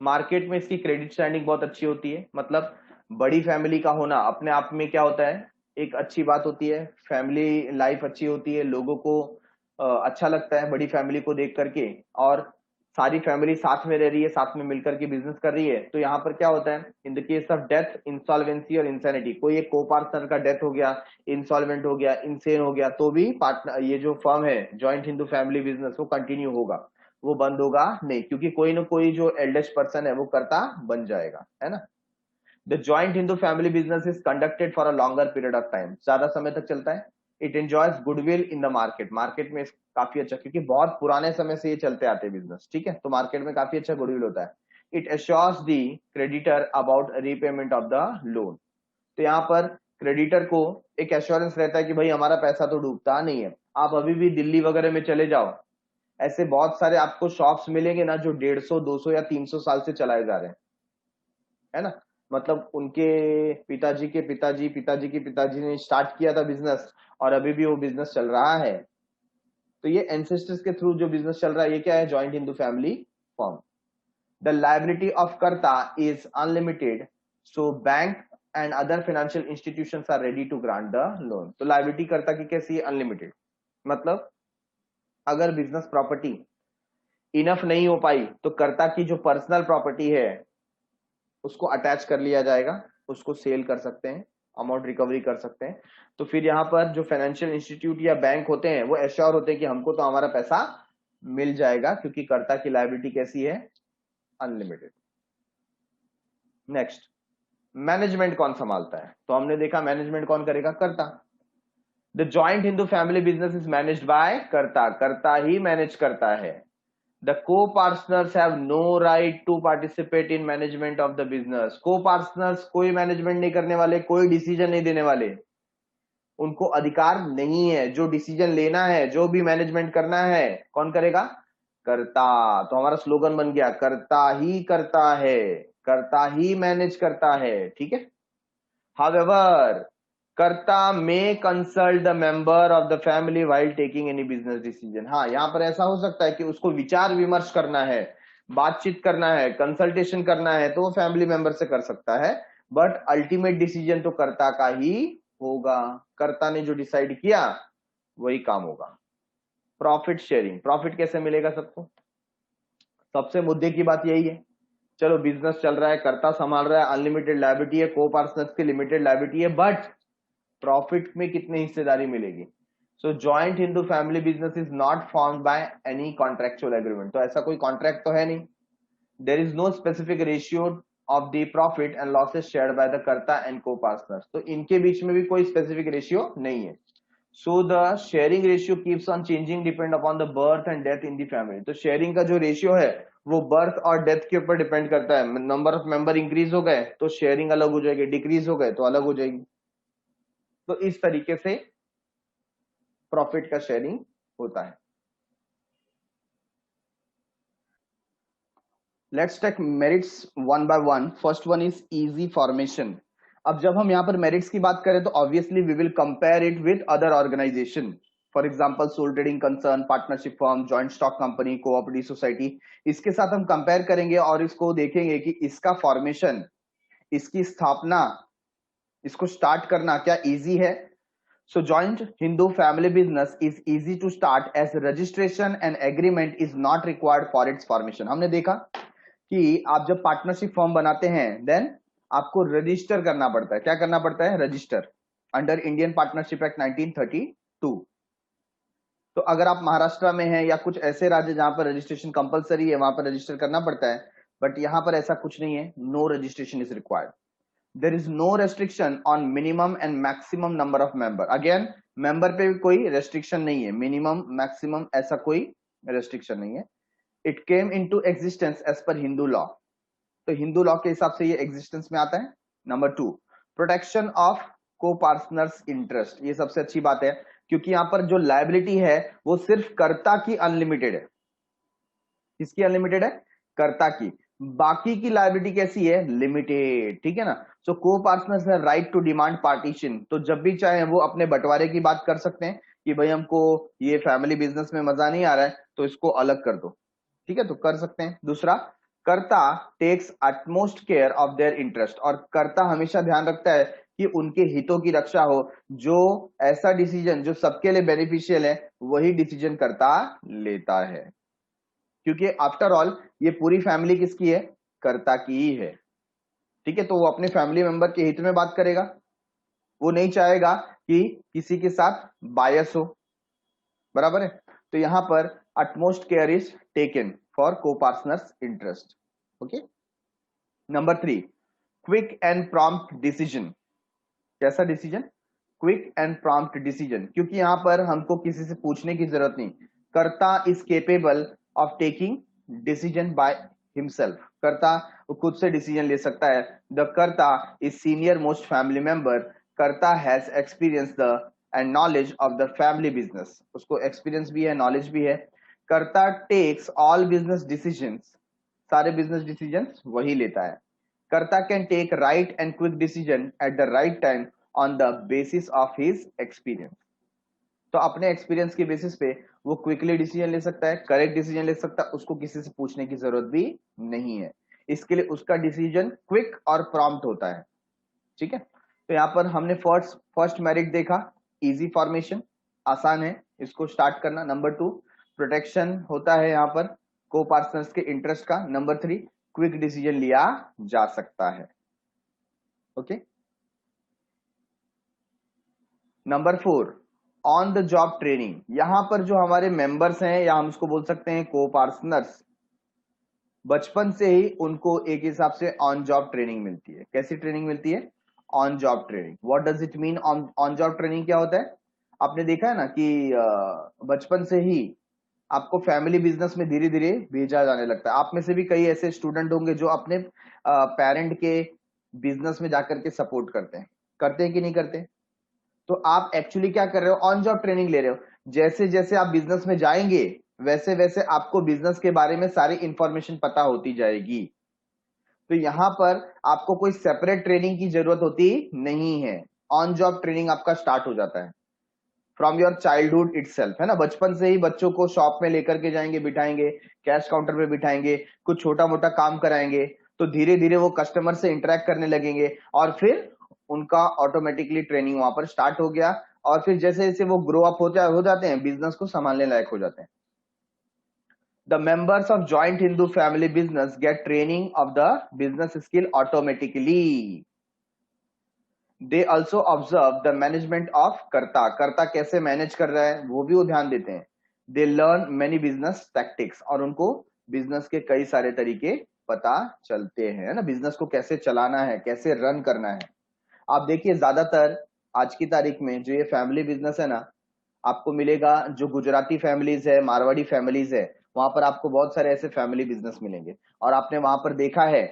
मार्केट में इसकी क्रेडिट स्टैंडिंग बहुत अच्छी होती है, मतलब बड़ी फैमिली का होना अपने आप में क्या होता है, एक अच्छी बात होती है, फैमिली लाइफ अच्छी होती है, लोगों को अच्छा लगता है बड़ी फैमिली को देख करके, और सारी फैमिली साथ में रह रही है, साथ में मिलकर के बिजनेस कर रही है, तो यहाँ पर क्या होता है, in the case of death, insolvency और इंसैनिटी, कोई एक को पार्टनर का डेथ हो गया, इंसॉल्वेंट हो गया, इनसेन हो गया, तो भी पार्टनर, ये जो फर्म है जॉइंट हिंदू फैमिली बिजनेस, वो कंटिन्यू होगा, वो बंद होगा नहीं, क्योंकि कोई ना कोई जो एल्डेस्ट पर्सन है वो कर्ता बन जाएगा, है ना। The joint Hindu family business is conducted for a longer period of time, ज्यादा समय तक चलता है। It enjoys goodwill in the market, market में काफी अच्छा, क्योंकि बहुत पुराने समय से ये चलते आते हैं बिजनेस, ठीक है, तो मार्केट में काफी अच्छा गुडविल होता है। It assures the creditor about repayment of the loan, तो यहाँ पर क्रेडिटर को एक एश्योरेंस रहता है कि भाई हमारा पैसा तो डूबता नहीं है। आप अभी भी दिल्ली वगैरह में चले जाओ, ऐसे बहुत सारे आपको शॉप्स मिलेंगे ना जो 150, 200 या 300 साल से चलाए जा रहे हैं, है ना। मतलब उनके पिताजी के पिताजी, पिताजी के पिताजी ने स्टार्ट किया था बिजनेस, और अभी भी वो बिजनेस चल रहा है। तो ये एंसेस्टर्स के थ्रू जो बिजनेस चल रहा है, ये क्या है, joint Hindu family form. The liability of karta is unlimited, so bank and other financial institutions are ready to grant the loan. तो लायबिलिटी कर्ता की कैसी है, अनलिमिटेड, मतलब अगर बिजनेस प्रॉपर्टी इनफ नहीं हो पाई तो कर्ता की जो पर्सनल प्रॉपर्टी है उसको अटैच कर लिया जाएगा, उसको सेल कर सकते हैं, अमाउंट रिकवरी कर सकते हैं। तो फिर यहाँ पर जो फाइनेंशियल इंस्टीट्यूट या बैंक होते हैं वो एश्योर होते हैं कि हमको तो हमारा पैसा मिल जाएगा, क्योंकि कर्ता की लायबिलिटी कैसी है, अनलिमिटेड। नेक्स्ट, मैनेजमेंट कौन संभालता है, तो हमने देखा मैनेजमेंट कौन करेगा, कर्ता। The joint Hindu family business is managed by कर्ता, कर्ता ही मैनेज करता है। The co-partners have no right to participate in management of the business. Co-partners कोई मैनेजमेंट नहीं करने वाले, कोई डिसीजन नहीं देने वाले, उनको अधिकार नहीं है। जो डिसीजन लेना है, जो भी मैनेजमेंट करना है, कौन करेगा, कर्ता। तो हमारा स्लोगन बन गया, कर्ता ही करता है, कर्ता ही मैनेज करता है, ठीक है। However, कर्ता may consult the member of the family while taking any business decision. हाँ, यहाँ पर ऐसा हो सकता है कि उसको विचार विमर्श करना है, बातचीत करना है, कंसल्टेशन करना है, तो वो फैमिली मेंबर से कर सकता है, बट अल्टीमेट डिसीजन तो कर्ता का ही होगा। कर्ता ने जो डिसाइड किया वही काम होगा। प्रॉफिट शेयरिंग, प्रॉफिट कैसे मिलेगा सबको, सबसे मुद्दे की बात यही है। चलो बिजनेस चल रहा है, कर्ता संभाल रहा है, अनलिमिटेड लायबिलिटी है, को पार्टनर्स की लिमिटेड लायबिलिटी है, बट प्रॉफिट में कितनी हिस्सेदारी मिलेगी। So joint Hindu family business is not formed by any contractual agreement, तो ऐसा कोई कॉन्ट्रैक्ट तो है नहीं। There is no specific ratio of the profit and losses shared by the karta and co partners, तो इनके बीच में भी कोई स्पेसिफिक रेशियो नहीं है। So the sharing ratio keeps on changing depend upon the birth and death in the family, तो sharing का जो रेशियो है वो बर्थ और डेथ के ऊपर डिपेंड करता है। नंबर ऑफ मेंबर इंक्रीज हो गए तो शेयरिंग अलग हो जाएगी, डिक्रीज हो गए तो अलग हो जाएगी। तो इस तरीके से प्रॉफिट का शेयरिंग होता है। Let's take merits one by one. First one is easy formation. अब जब हम यहाँ पर मेरिट्स की बात करें तो obviously we will compare it with other organisation, for example sole trading concern, partnership firm, joint stock company, cooperative society, इसके साथ हम कंपेयर करेंगे और इसको देखेंगे कि इसका फॉर्मेशन, इसकी स्थापना, इसको स्टार्ट करना क्या इजी है। So joint Hindu family business is easy to start as registration and agreement is not required for its formation. हमने देखा कि आप जब पार्टनरशिप फॉर्म बनाते हैं देन आपको रजिस्टर करना पड़ता है। क्या करना पड़ता है, register, under Indian partnership act 1932। तो अगर आप महाराष्ट्र में हैं या कुछ ऐसे राज्य जहां पर रजिस्ट्रेशन कंपलसरी है, वहां पर रजिस्टर करना पड़ता है, बट यहां पर ऐसा कुछ नहीं है, no registration is required. There is no restriction on minimum and maximum number of member. Again, member पे भी कोई restriction नहीं है, minimum, maximum ऐसा कोई restriction नहीं है। It came into existence as per Hindu law. तो हिंदू लॉ के हिसाब से ये एग्जिस्टेंस में आता है। Number 2, protection of copartners interest. ये सबसे अच्छी बात है क्योंकि यहाँ पर जो लायबिलिटी है वो सिर्फ कर्ता की अनलिमिटेड है। किसकी अनलिमिटेड है, कर्ता की। बाकी की लायबिलिटी कैसी है, लिमिटेड, ठीक है ना। सो को पार्टनर्स है राइट टू डिमांड पार्टीशन, तो जब भी चाहे वो अपने बंटवारे की बात कर सकते हैं कि भाई हमको ये फैमिली बिजनेस में मजा नहीं आ रहा है तो इसको अलग कर दो, ठीक है, तो कर सकते हैं। दूसरा, karta takes utmost care of their interest, और कर्ता हमेशा ध्यान रखता है कि उनके हितों की रक्षा हो। जो ऐसा डिसीजन जो सबके लिए बेनिफिशियल है वही डिसीजन कर्ता लेता है। क्योंकि आफ्टर ऑल ये पूरी फैमिली किसकी है, कर्ता की ही है। ठीक है, तो वो अपने फैमिली मेंबर के हित में बात करेगा, वो नहीं चाहेगा कि किसी के साथ बायस हो, बराबर है। तो यहां पर utmost care is taken for co partners interest. Okay, number 3, quick and prompt decision. कैसा decision, quick and prompt decision, क्योंकि यहां पर हमको किसी से पूछने की जरूरत नहीं, कर्ता is capable of taking decision by himself. कर्ता वो खुद से डिसीजन ले सकता है। The karta is senior most family member. Karta has experience the and knowledge of the family business, उसको एक्सपीरियंस भी है, नॉलेज भी है। Karta takes all business decisions, सारे बिजनेस डिसीजंस वही लेता है। Karta can take right and quick decision at the right time on the basis of his experience. तो अपने एक्सपीरियंस के बेसिस पे वो क्विकली डिसीजन ले सकता है, करेक्ट डिसीजन ले सकता है, उसको किसी से पूछने की जरूरत भी नहीं है। इसके लिए उसका डिसीजन क्विक और प्रॉम्प्ट होता है। ठीक है, तो यहां पर हमने फर्स्ट मेरिट देखा, इजी फॉर्मेशन, आसान है इसको स्टार्ट करना। नंबर 2, प्रोटेक्शन होता है यहां पर को पार्टनर्स के इंटरेस्ट का। नंबर 3, क्विक डिसीजन लिया जा सकता है। Okay, number 4, on the job training. यहां पर जो हमारे मेंबर्स हैं, या हम उसको बोल सकते हैं को पार्टनर्स, बचपन से ही उनको एक हिसाब से ऑन जॉब ट्रेनिंग मिलती है। कैसी ट्रेनिंग मिलती है, on job training. What does it mean, on job training क्या होता है, आपने देखा है ना कि बचपन से ही आपको फैमिली बिजनेस में धीरे धीरे भेजा जाने लगता है। आप में से भी कई ऐसे स्टूडेंट होंगे जो अपने पेरेंट के बिजनेस में जाकर के सपोर्ट करते हैं कि नहीं करते। तो आप एक्चुअली क्या कर रहे हो, ऑन जॉब ट्रेनिंग ले रहे हो। जैसे जैसे आप बिजनेस में जाएंगे वैसे वैसे आपको बिजनेस के बारे में सारी इंफॉर्मेशन पता होती जाएगी। तो यहां पर आपको कोई सेपरेट ट्रेनिंग की जरूरत होती नहीं है, ऑन जॉब ट्रेनिंग आपका स्टार्ट हो जाता है फ्रॉम योर चाइल्डहुड इटसेल्फ, है ना। बचपन से ही बच्चों को शॉप में लेकर के जाएंगे, बिठाएंगे, कैश काउंटर पे बिठाएंगे, कुछ छोटा मोटा काम कराएंगे, तो धीरे धीरे वो कस्टमर से इंटरेक्ट करने लगेंगे और फिर उनका ऑटोमेटिकली ट्रेनिंग वहां पर स्टार्ट हो गया। और फिर जैसे जैसे वो ग्रो अप हो जाते हैं, बिजनेस को संभालने लायक हो जाते हैं। The members of joint Hindu family business get training of the business skill automatically. They also observe the management of कर्ता, कर्ता कैसे मैनेज कर रहा है वो भी वो ध्यान देते हैं। They learn many business tactics, और उनको बिजनेस के कई सारे तरीके पता चलते हैं, है ना। बिजनेस को कैसे चलाना है, कैसे रन करना है। आप देखिए ज्यादातर आज की तारीख में जो ये फैमिली बिजनेस है ना, आपको मिलेगा जो गुजराती फैमिलीज है, मारवाड़ी फैमिलीज है, वहां पर आपको बहुत सारे ऐसे फैमिली बिजनेस मिलेंगे। और आपने वहां पर देखा है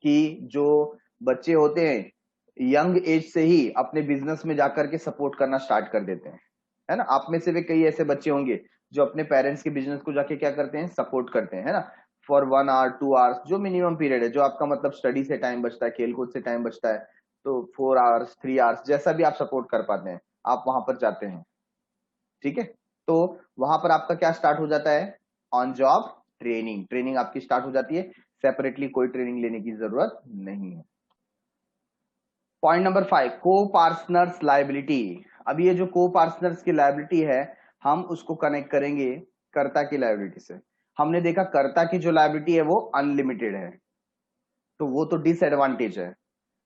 कि जो बच्चे होते हैं यंग एज से ही अपने बिजनेस में जाकर के सपोर्ट करना स्टार्ट कर देते हैं, है ना। आप में से भी कई ऐसे बच्चे होंगे जो अपने पेरेंट्स के बिजनेस को जाके क्या करते हैं, सपोर्ट करते हैं, है ना। फॉर 1 आवर 2 आवर्स जो मिनिमम पीरियड है, जो आपका मतलब स्टडी से टाइम बचता है, खेलकूद से टाइम बचता है, तो 4 आवर्स 3 आवर्स जैसा भी आप सपोर्ट कर पाते हैं, आप वहां पर जाते हैं। ठीक है, तो वहां पर आपका क्या स्टार्ट हो जाता है, ऑन जॉब ट्रेनिंग, ट्रेनिंग आपकी स्टार्ट हो जाती है। सेपरेटली कोई ट्रेनिंग लेने की जरूरत नहीं है। पॉइंट नंबर 5, को पार्टनर्स लायबिलिटी। अब ये जो को पार्टनर्स की लायबिलिटी है, हम उसको कनेक्ट करेंगे कर्ता की लायबिलिटी से। हमने देखा कर्ता की जो लायबिलिटी है वो अनलिमिटेड है, तो वो तो डिसएडवांटेज है।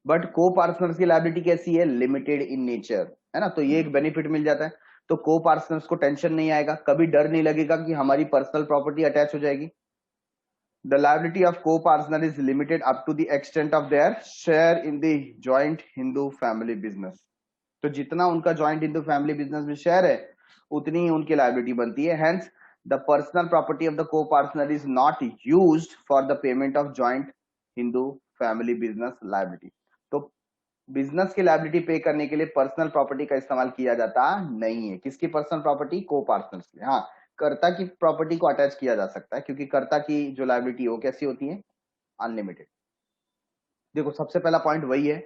बट को पार्टनर्स की लायबिलिटी कैसी है, लिमिटेड इन नेचर, है ना। तो ये एक बेनिफिट मिल जाता है। तो को पार्टनर्स को टेंशन नहीं आएगा, कभी डर नहीं लगेगा कि हमारी पर्सनल प्रॉपर्टी अटैच हो जाएगी। The liability of co-partner is limited up to the extent of their share in the joint Hindu family business. तो जितना उनका joint Hindu family business में शेयर है उतनी ही उनकी liability बनती है। Hence, the personal property of the co-partner is not used for the payment of joint Hindu family business liability. तो बिजनेस की लायबिलिटी पे करने के लिए पर्सनल प्रॉपर्टी का इस्तेमाल किया जाता नहीं है। किसकी पर्सनल प्रॉपर्टी, को पार्टनर्स की। हाँ, कर्ता की प्रॉपर्टी को अटैच किया जा सकता है, क्योंकि कर्ता की जो लायबिलिटी है वो कैसी होती है, अनलिमिटेड। देखो सबसे पहला पॉइंट वही है,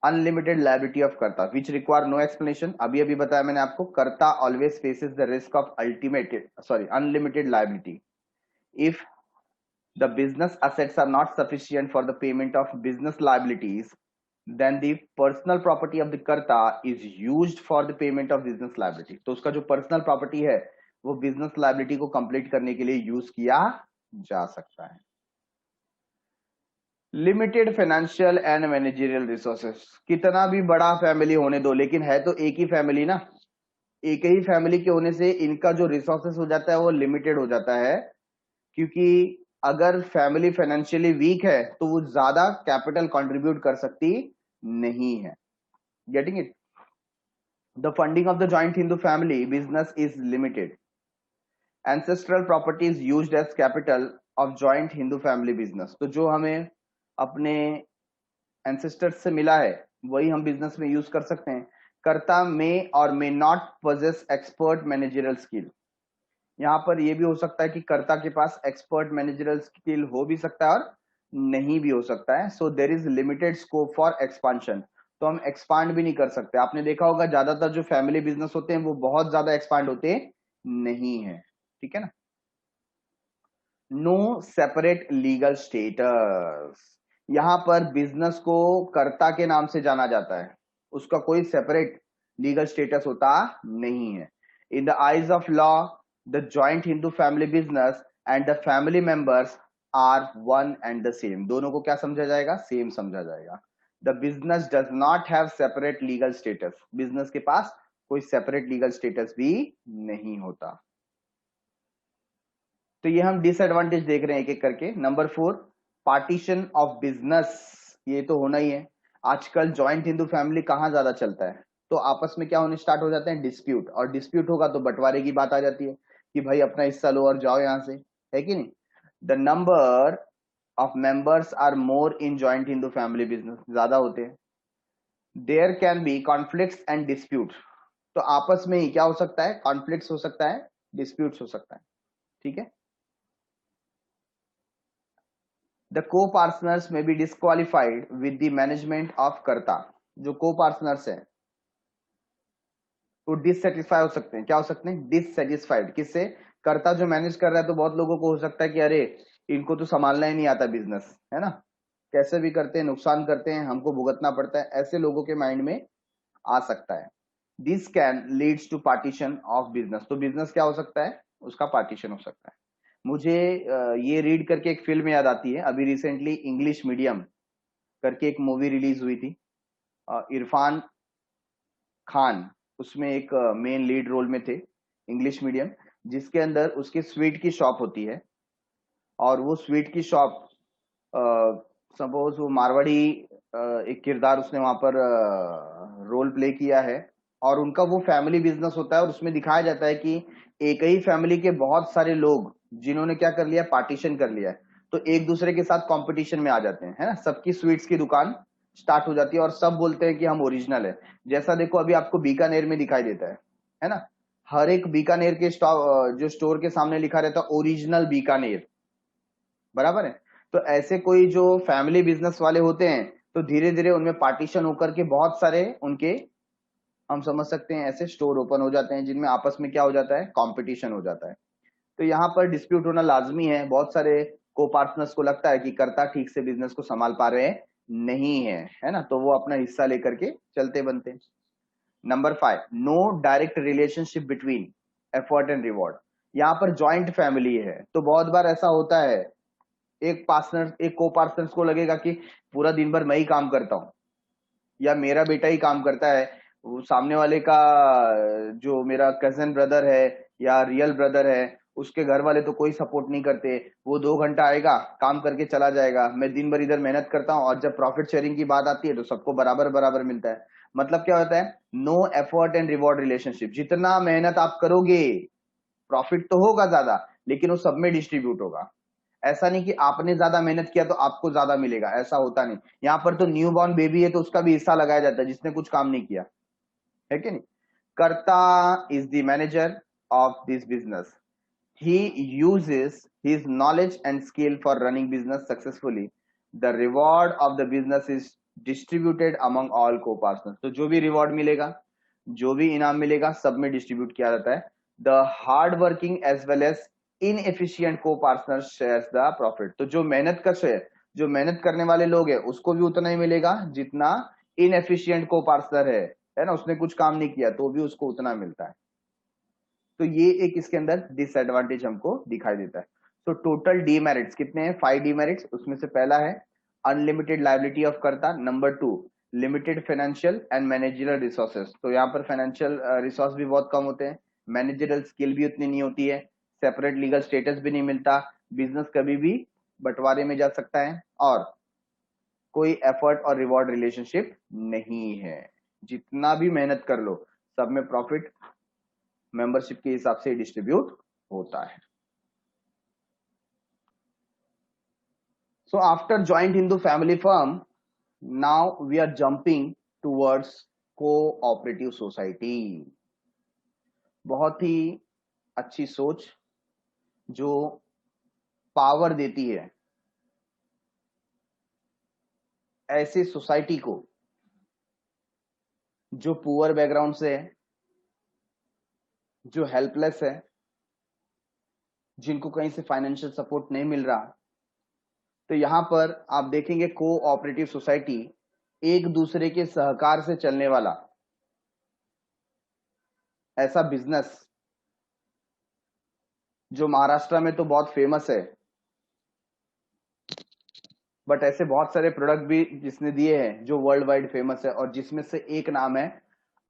अनलिमिटेड लायबिलिटी ऑफ कर्ता विच रिक्वायर नो एक्सप्लेनेशन। अभी अभी बताया मैंने आपको, कर्ता always faces the risk of unlimited liability if the business assets are not sufficient for the payment of business liabilities, then the personal property of the कर्ता is used for the payment of business liability. तो उसका जो personal property है वो business liability को complete करने के लिए यूज किया जा सकता है। Limited financial and managerial resources, कितना भी बड़ा फैमिली होने दो, लेकिन है तो एक ही फैमिली ना, एक ही फैमिली के होने से इनका जो रिसोर्सेस हो जाता है वो लिमिटेड हो जाता है, क्योंकि अगर फैमिली फाइनेंशियली वीक है तो वो ज्यादा कैपिटल कंट्रीब्यूट कर सकती नहीं है। Getting it? The funding of the joint Hindu family business is limited. Ancestral property is used as capital of joint Hindu family business. तो जो हमें अपने एंसेस्टर्स से मिला है वही हम बिजनेस में यूज कर सकते हैं। कर्ता में और may not possess expert managerial skill. यहाँ पर यह भी हो सकता है कि कर्ता के पास एक्सपर्ट मैनेजरियल स्किल हो भी सकता है और नहीं भी हो सकता है। So there is limited scope for expansion. तो हम एक्सपांड भी नहीं कर सकते। आपने देखा होगा ज्यादातर जो फैमिली बिजनेस होते हैं वो बहुत ज्यादा एक्सपांड होते नहीं है। ठीक है ना? No separate legal status. यहां पर बिजनेस को कर्ता के नाम से जाना जाता है, उसका कोई सेपरेट लीगल स्टेटस होता नहीं है। In the eyes of law the joint Hindu family business and the family members are one and the same. दोनों को क्या समझा जाएगा? सेम समझा जाएगा। The business does not have separate legal status. Business के पास कोई सेपरेट लीगल स्टेटस भी नहीं होता। तो ये हम डिसएडवांटेज देख रहे हैं एक एक करके। Number 4, partition of business. ये तो होना ही है। आजकल जॉइंट हिंदू फैमिली कहाँ ज्यादा चलता है? तो आपस में क्या होने स्टार्ट हो जाते हैं? डिस्प्यूट। और डिस्प्यूट होगा तो बंटवारे की बात आ जाती है कि भाई अपना हिस्सा लो और जाओ यहां से, है कि नहीं? The number of members are more in joint Hindu family business, ज्यादा होते हैं। There can be conflicts and dispute. तो आपस में ही क्या हो सकता है? कॉन्फ्लिक्ट्स हो सकता है, डिस्प्यूट्स हो सकता है। ठीक है? The co-partners may be disqualified with the management of कर्ता। जो co-partners हैं वो डिससेटिस्फाई हो सकते हैं। क्या हो सकते हैं? डिससेटिस्फाइड। किससे? कर्ता जो मैनेज कर रहा है। तो बहुत लोगों को हो सकता है कि अरे इनको तो संभालना ही नहीं आता बिजनेस, है ना, कैसे भी करते हैं, नुकसान करते हैं, हमको भुगतना पड़ता है, ऐसे लोगों के माइंड में आ सकता है। This can leads to partition of business. तो बिजनेस क्या हो सकता है? उसका पार्टीशन हो सकता है। मुझे ये रीड करके एक फिल्म याद आती है। अभी रिसेंटली इंग्लिश मीडियम करके एक मूवी रिलीज हुई थी। इरफान खान उसमें एक मेन लीड रोल में थे। इंग्लिश मीडियम, जिसके अंदर उसकी स्वीट की शॉप होती है और वो स्वीट की शॉप, सपोज वो मारवाड़ी एक किरदार उसने वहां पर रोल प्ले किया है और उनका वो फैमिली बिजनेस होता है। और उसमें दिखाया जाता है कि एक ही फैमिली के बहुत सारे लोग जिन्होंने क्या कर लिया? पार्टीशन कर लिया है। तो एक दूसरे के साथ कंपटीशन में आ जाते हैं, है ना। सबकी स्वीट्स की दुकान स्टार्ट हो जाती है और सब बोलते हैं कि हम ओरिजिनल है। जैसा देखो अभी आपको बीकानेर में दिखाई देता है ना। हर एक बीकानेर के जो स्टोर के सामने लिखा रहता है ओरिजिनल बीकानेर, बराबर है। तो ऐसे कोई जो फैमिली बिजनेस वाले होते हैं तो धीरे धीरे उनमें पार्टीशन होकर के बहुत सारे उनके, हम समझ सकते हैं, ऐसे स्टोर ओपन हो जाते हैं जिनमें आपस में क्या हो जाता है? कंपटीशन हो जाता है। तो यहाँ पर डिस्प्यूट होना लाजमी है। बहुत सारे को पार्टनर्स को लगता है कि कर्ता ठीक से बिजनेस को संभाल पा रहे नहीं है ना, तो वो अपना हिस्सा लेकर के चलते बनते। Number 5, no direct relationship between effort and reward. यहाँ पर ज्वाइंट फैमिली है तो बहुत बार ऐसा होता है, एक पार्टनर, एक को पार्टनर्स को लगेगा कि पूरा दिन भर मैं ही काम करता हूँ या मेरा बेटा ही काम करता है, वो सामने वाले का जो मेरा कजन ब्रदर है या रियल ब्रदर है उसके घर वाले तो कोई सपोर्ट नहीं करते। वो 2 घंटा आएगा, काम करके चला जाएगा, मैं दिन भर इधर मेहनत करता हूँ और जब प्रॉफिट शेयरिंग की बात आती है तो सबको बराबर बराबर मिलता है। मतलब क्या होता है? No effort and reward relationship. जितना मेहनत आप करोगे प्रॉफिट तो होगा ज्यादा, लेकिन वो सब में डिस्ट्रीब्यूट होगा। ऐसा नहीं कि आपने ज्यादा मेहनत किया तो आपको ज्यादा मिलेगा, ऐसा होता नहीं। यहाँ पर तो न्यू बॉर्न बेबी है तो उसका भी हिस्सा लगाया जाता है जिसने कुछ काम नहीं किया, है कि नहीं। कर्ता is the manager of this business. He uses his knowledge and skill for running business successfully. The reward of the business is distributed among all को पार्टनर्स। तो जो भी रिवॉर्ड मिलेगा, जो भी इनाम मिलेगा, सब में डिस्ट्रीब्यूट किया जाता है। The hard working as well as inefficient को पार्टनर शेयर्स द प्रॉफिट। तो जो मेहनत का शेयर, जो मेहनत करने वाले लोग हैं उसको भी उतना ही मिलेगा जितना इनएफिशिएंट को पार्टनर है ना, उसने कुछ काम नहीं किया तो भी उसको उतना मिलता है। तो ये एक इसके अंदर डिसएडवांटेज हमको दिखाई देता है। तो टोटल डीमेरिट्स कितने हैं? 5 डीमेरिट्स। उसमें से पहला है अनलिमिटेड लायबिलिटी ऑफ कर्ता, number 2 limited financial and managerial resources, तो यहाँ पर फाइनेंशियल रिसोर्स भी बहुत कम होते हैं, मैनेजरियल स्किल भी उतनी नहीं होती है, सेपरेट लीगल स्टेटस भी नहीं मिलता, बिजनेस कभी भी बंटवारे में जा सकता है, और कोई एफर्ट और रिवॉर्ड रिलेशनशिप नहीं है। जितना भी मेहनत कर लो सब में प्रॉफिट मेंबरशिप के हिसाब से डिस्ट्रीब्यूट होता है। So after joint Hindu family firm, now we are jumping towards cooperative society। बहुत ही अच्छी सोच जो पावर देती है ऐसे सोसाइटी को जो पुअर बैकग्राउंड से है, जो हेल्पलेस है, जिनको कहीं से फाइनेंशियल सपोर्ट नहीं मिल रहा। तो यहां पर आप देखेंगे कोऑपरेटिव सोसाइटी एक दूसरे के सहकार से चलने वाला ऐसा बिजनेस जो महाराष्ट्र में तो बहुत फेमस है, बट ऐसे बहुत सारे प्रोडक्ट भी जिसने दिए हैं जो वर्ल्ड वाइड फेमस है, और जिसमें से एक नाम है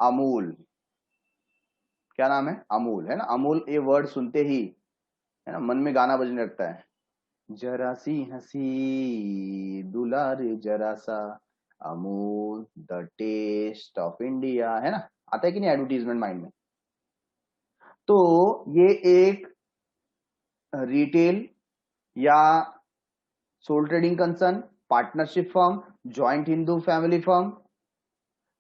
अमूल। क्या नाम है? अमूल, है ना। अमूल ये वर्ड सुनते ही है ना मन में गाना बजने लगता है, जरा सी हंसी दुलार जरा सा Amul the taste of India, है ना। आता है कि नहीं एडवर्टीजमेंट माइंड में। तो ये एक रिटेल या sole trading concern, partnership firm, joint Hindu family firm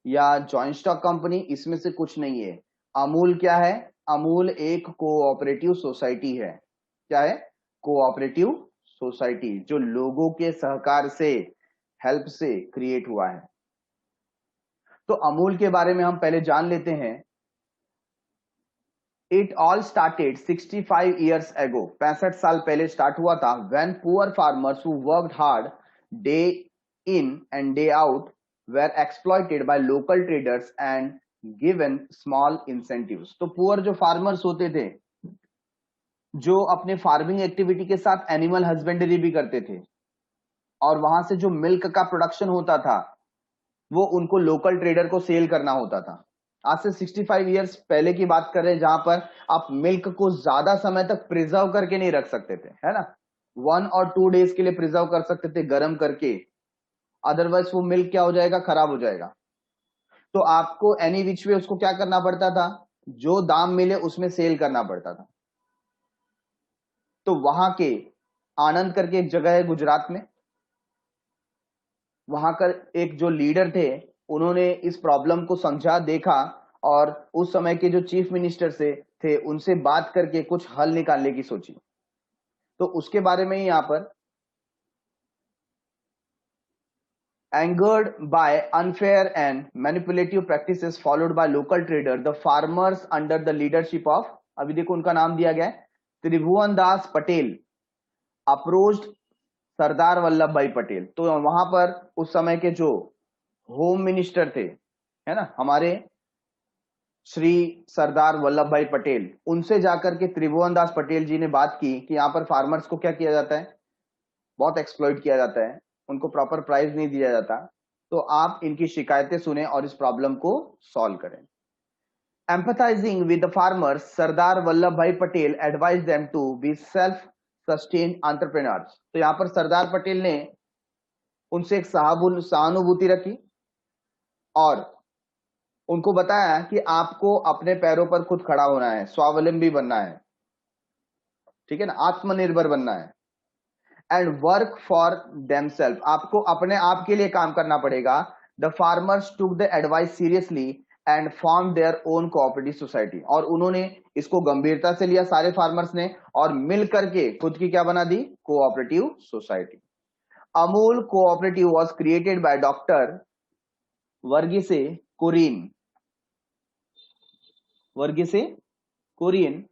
या जॉइंट स्टॉक कंपनी, इसमें से कुछ नहीं है। अमूल क्या है? अमूल एक कोऑपरेटिव सोसाइटी है। क्या है? कोऑपरेटिव सोसाइटी, जो लोगों के सहकार से, हेल्प से क्रिएट हुआ है। तो अमूल के बारे में हम पहले जान लेते हैं। It all started 65 years ago, 65 साल पहले स्टार्ट हुआ था। When poor farmers who worked hard day in and day out were exploited by local traders and given small incentives। तो पुअर जो फार्मर्स होते थे, जो अपने फार्मिंग एक्टिविटी के साथ एनिमल हस्बेंड्री भी करते थे, और वहां से जो मिल्क का प्रोडक्शन होता था वो उनको लोकल ट्रेडर को सेल करना होता था। आज से 65 इयर्स पहले की बात कर रहे हैं, जहां पर आप मिल्क को ज्यादा समय तक प्रिजर्व करके नहीं रख सकते थे, है ना। 1 और 2 डेज के लिए प्रिजर्व कर सकते थे गर्म करके, अदरवाइज वो मिल्क क्या हो जाएगा? खराब हो जाएगा। तो आपको एनी विच वे उसको क्या करना पड़ता था? जो दाम मिले उसमें सेल करना पड़ता था। तो वहां के आनंद करके एक जगह है गुजरात में, वहां का एक जो लीडर थे उन्होंने इस प्रॉब्लम को समझा, देखा, और उस समय के जो चीफ मिनिस्टर से थे उनसे बात करके कुछ हल निकालने की सोची। तो उसके बारे में ही यहां पर, angered by unfair and manipulative practices followed by local trader, the farmers under the leadership of, अभी देखो उनका नाम दिया गया है, त्रिभुवन दास पटेल, अप्रोच्ड सरदार वल्लभ भाई पटेल। तो वहां पर उस समय के जो होम मिनिस्टर थे, है ना, हमारे श्री सरदार वल्लभ भाई पटेल, उनसे जाकर के त्रिभुवन दास पटेल जी ने बात की कि यहाँ पर फार्मर्स को क्या किया जाता है? बहुत एक्सप्लॉइट किया जाता है, उनको प्रॉपर प्राइस नहीं दिया जाता। तो आप इनकी शिकायतें सुने और इस प्रॉब्लम को सॉल्व करें। Empathising with the farmers, Sardar Vallabhbhai Patel advise them to be self sustained entrepreneurs. तो यहां पर सरदार पटेल ने उनसे एक सहानुभूति रखी और उनको बताया कि आपको अपने पैरों पर खुद खड़ा होना है, स्वावलंबी बनना है, ठीक है ना, आत्मनिर्भर बनना है। एंड वर्क फॉर देमसेल्फ, आपको अपने आप के लिए काम करना पड़ेगा। The farmers took the advice seriously and form their own cooperative society, और उन्होंने इसको गंभीरता से लिया सारे फार्मर्स ने, और मिल करके खुद की क्या बना दी? Cooperative society. Amul cooperative was created by doctor Verghese Kurien, Verghese Kurien,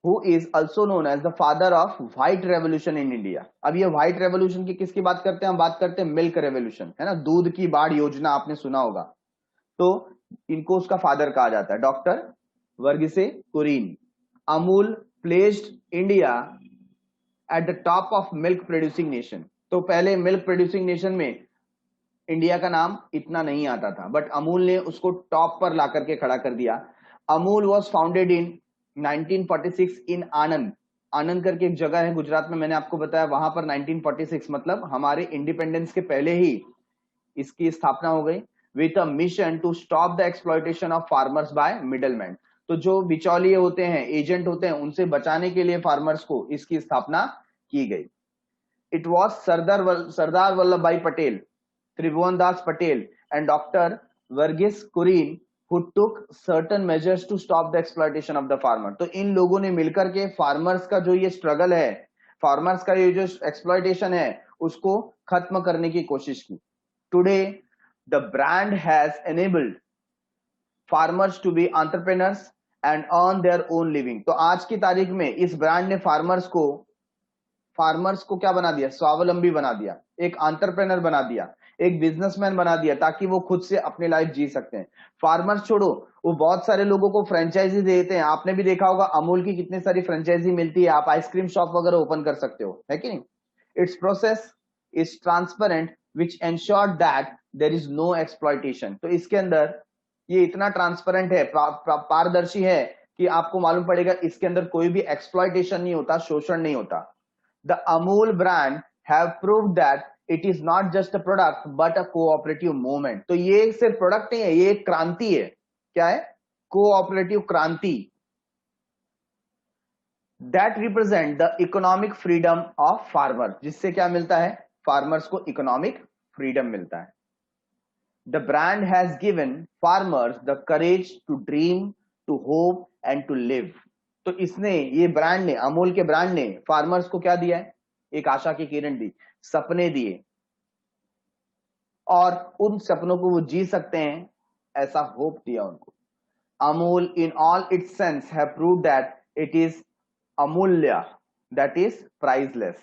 who is also known as the father of white revolution in India. अब ये व्हाइट रेवोल्यूशन की किसकी बात करते हैं? हम बात करते हैं मिल्क रेवोल्यूशन, है ना, दूध की बाढ़ योजना आपने सुना होगा। तो इनको उसका फादर कहा जाता है, doctor Verghese Kurien. Amul placed India at the top of milk producing nation. तो पहले मिल्क प्रोड्यूसिंग नेशन में इंडिया का नाम इतना नहीं आता था, बट अमूल ने उसको टॉप पर ला करके खड़ा कर दिया. अमूल वॉज फाउंडेड इन 1946 इन आनंद. आनंद करके एक जगह है गुजरात में, मैंने आपको बताया, वहां पर 1946 मतलब हमारे इंडिपेंडेंस के पहले ही इसकी स्थापना हो गई. With a mission to stop the exploitation of farmers by middleman. तो जो बिचौलिए होते हैं, एजेंट होते हैं, उनसे बचाने के लिए फार्मर्स को इसकी स्थापना की गई. It was Sardar Vallabhbhai Patel, Tribhuvan Das Patel and Dr. Varghese कुरीन who took certain measures to stop the exploitation of the farmer. तो इन लोगों ने मिलकर के फार्मर्स का जो ये स्ट्रगल है, फार्मर्स का ये जो एक्सप्लॉयटेशन है, उसको खत्म करने की कोशिश की. Today the brand has enabled farmers to be entrepreneurs and earn their own living. तो आज की तारीख में इस ब्रांड ने फार्मर्स को क्या बना दिया? स्वावलंबी बना दिया, एक एंटरप्रेन्योर बना दिया, एक बिजनेसमैन बना दिया, ताकि वो खुद से अपनी लाइफ जी सकते हैं. फार्मर्स छोड़ो, वो बहुत सारे लोगों को फ्रेंचाइजी देते हैं. आपने भी देखा होगा अमूल की कितनी सारी फ्रेंचाइजी मिलती है, आप आइसक्रीम शॉप वगैरह ओपन कर सकते हो, है कि नहीं? Its process is transparent which ensure that there is no exploitation. तो इसके अंदर ये इतना ट्रांसपेरेंट है, पारदर्शी है कि आपको मालूम पड़ेगा इसके अंदर कोई भी एक्सप्लॉयटेशन नहीं होता, शोषण नहीं होता. The Amul brand have proved that it is not just a product but a cooperative movement. तो ये सिर्फ प्रोडक्ट नहीं है, ये एक क्रांति है. क्या है? कोऑपरेटिव क्रांति. That represent the economic freedom of farmer. जिससे क्या मिलता है? फार्मर्स को इकोनॉमिक फ्रीडम मिलता है. The brand has given farmers the courage to dream, to hope and to live. तो इसने, ये ब्रांड ने, अमूल के ब्रांड ने फार्मर्स को क्या दिया है? एक आशा की किरण दी, सपने दिए, और उन सपनों को वो जी सकते हैं ऐसा होप दिया उनको. Amul in all its sense have proved that it is अमूल्य, दैट इज प्राइसलेस.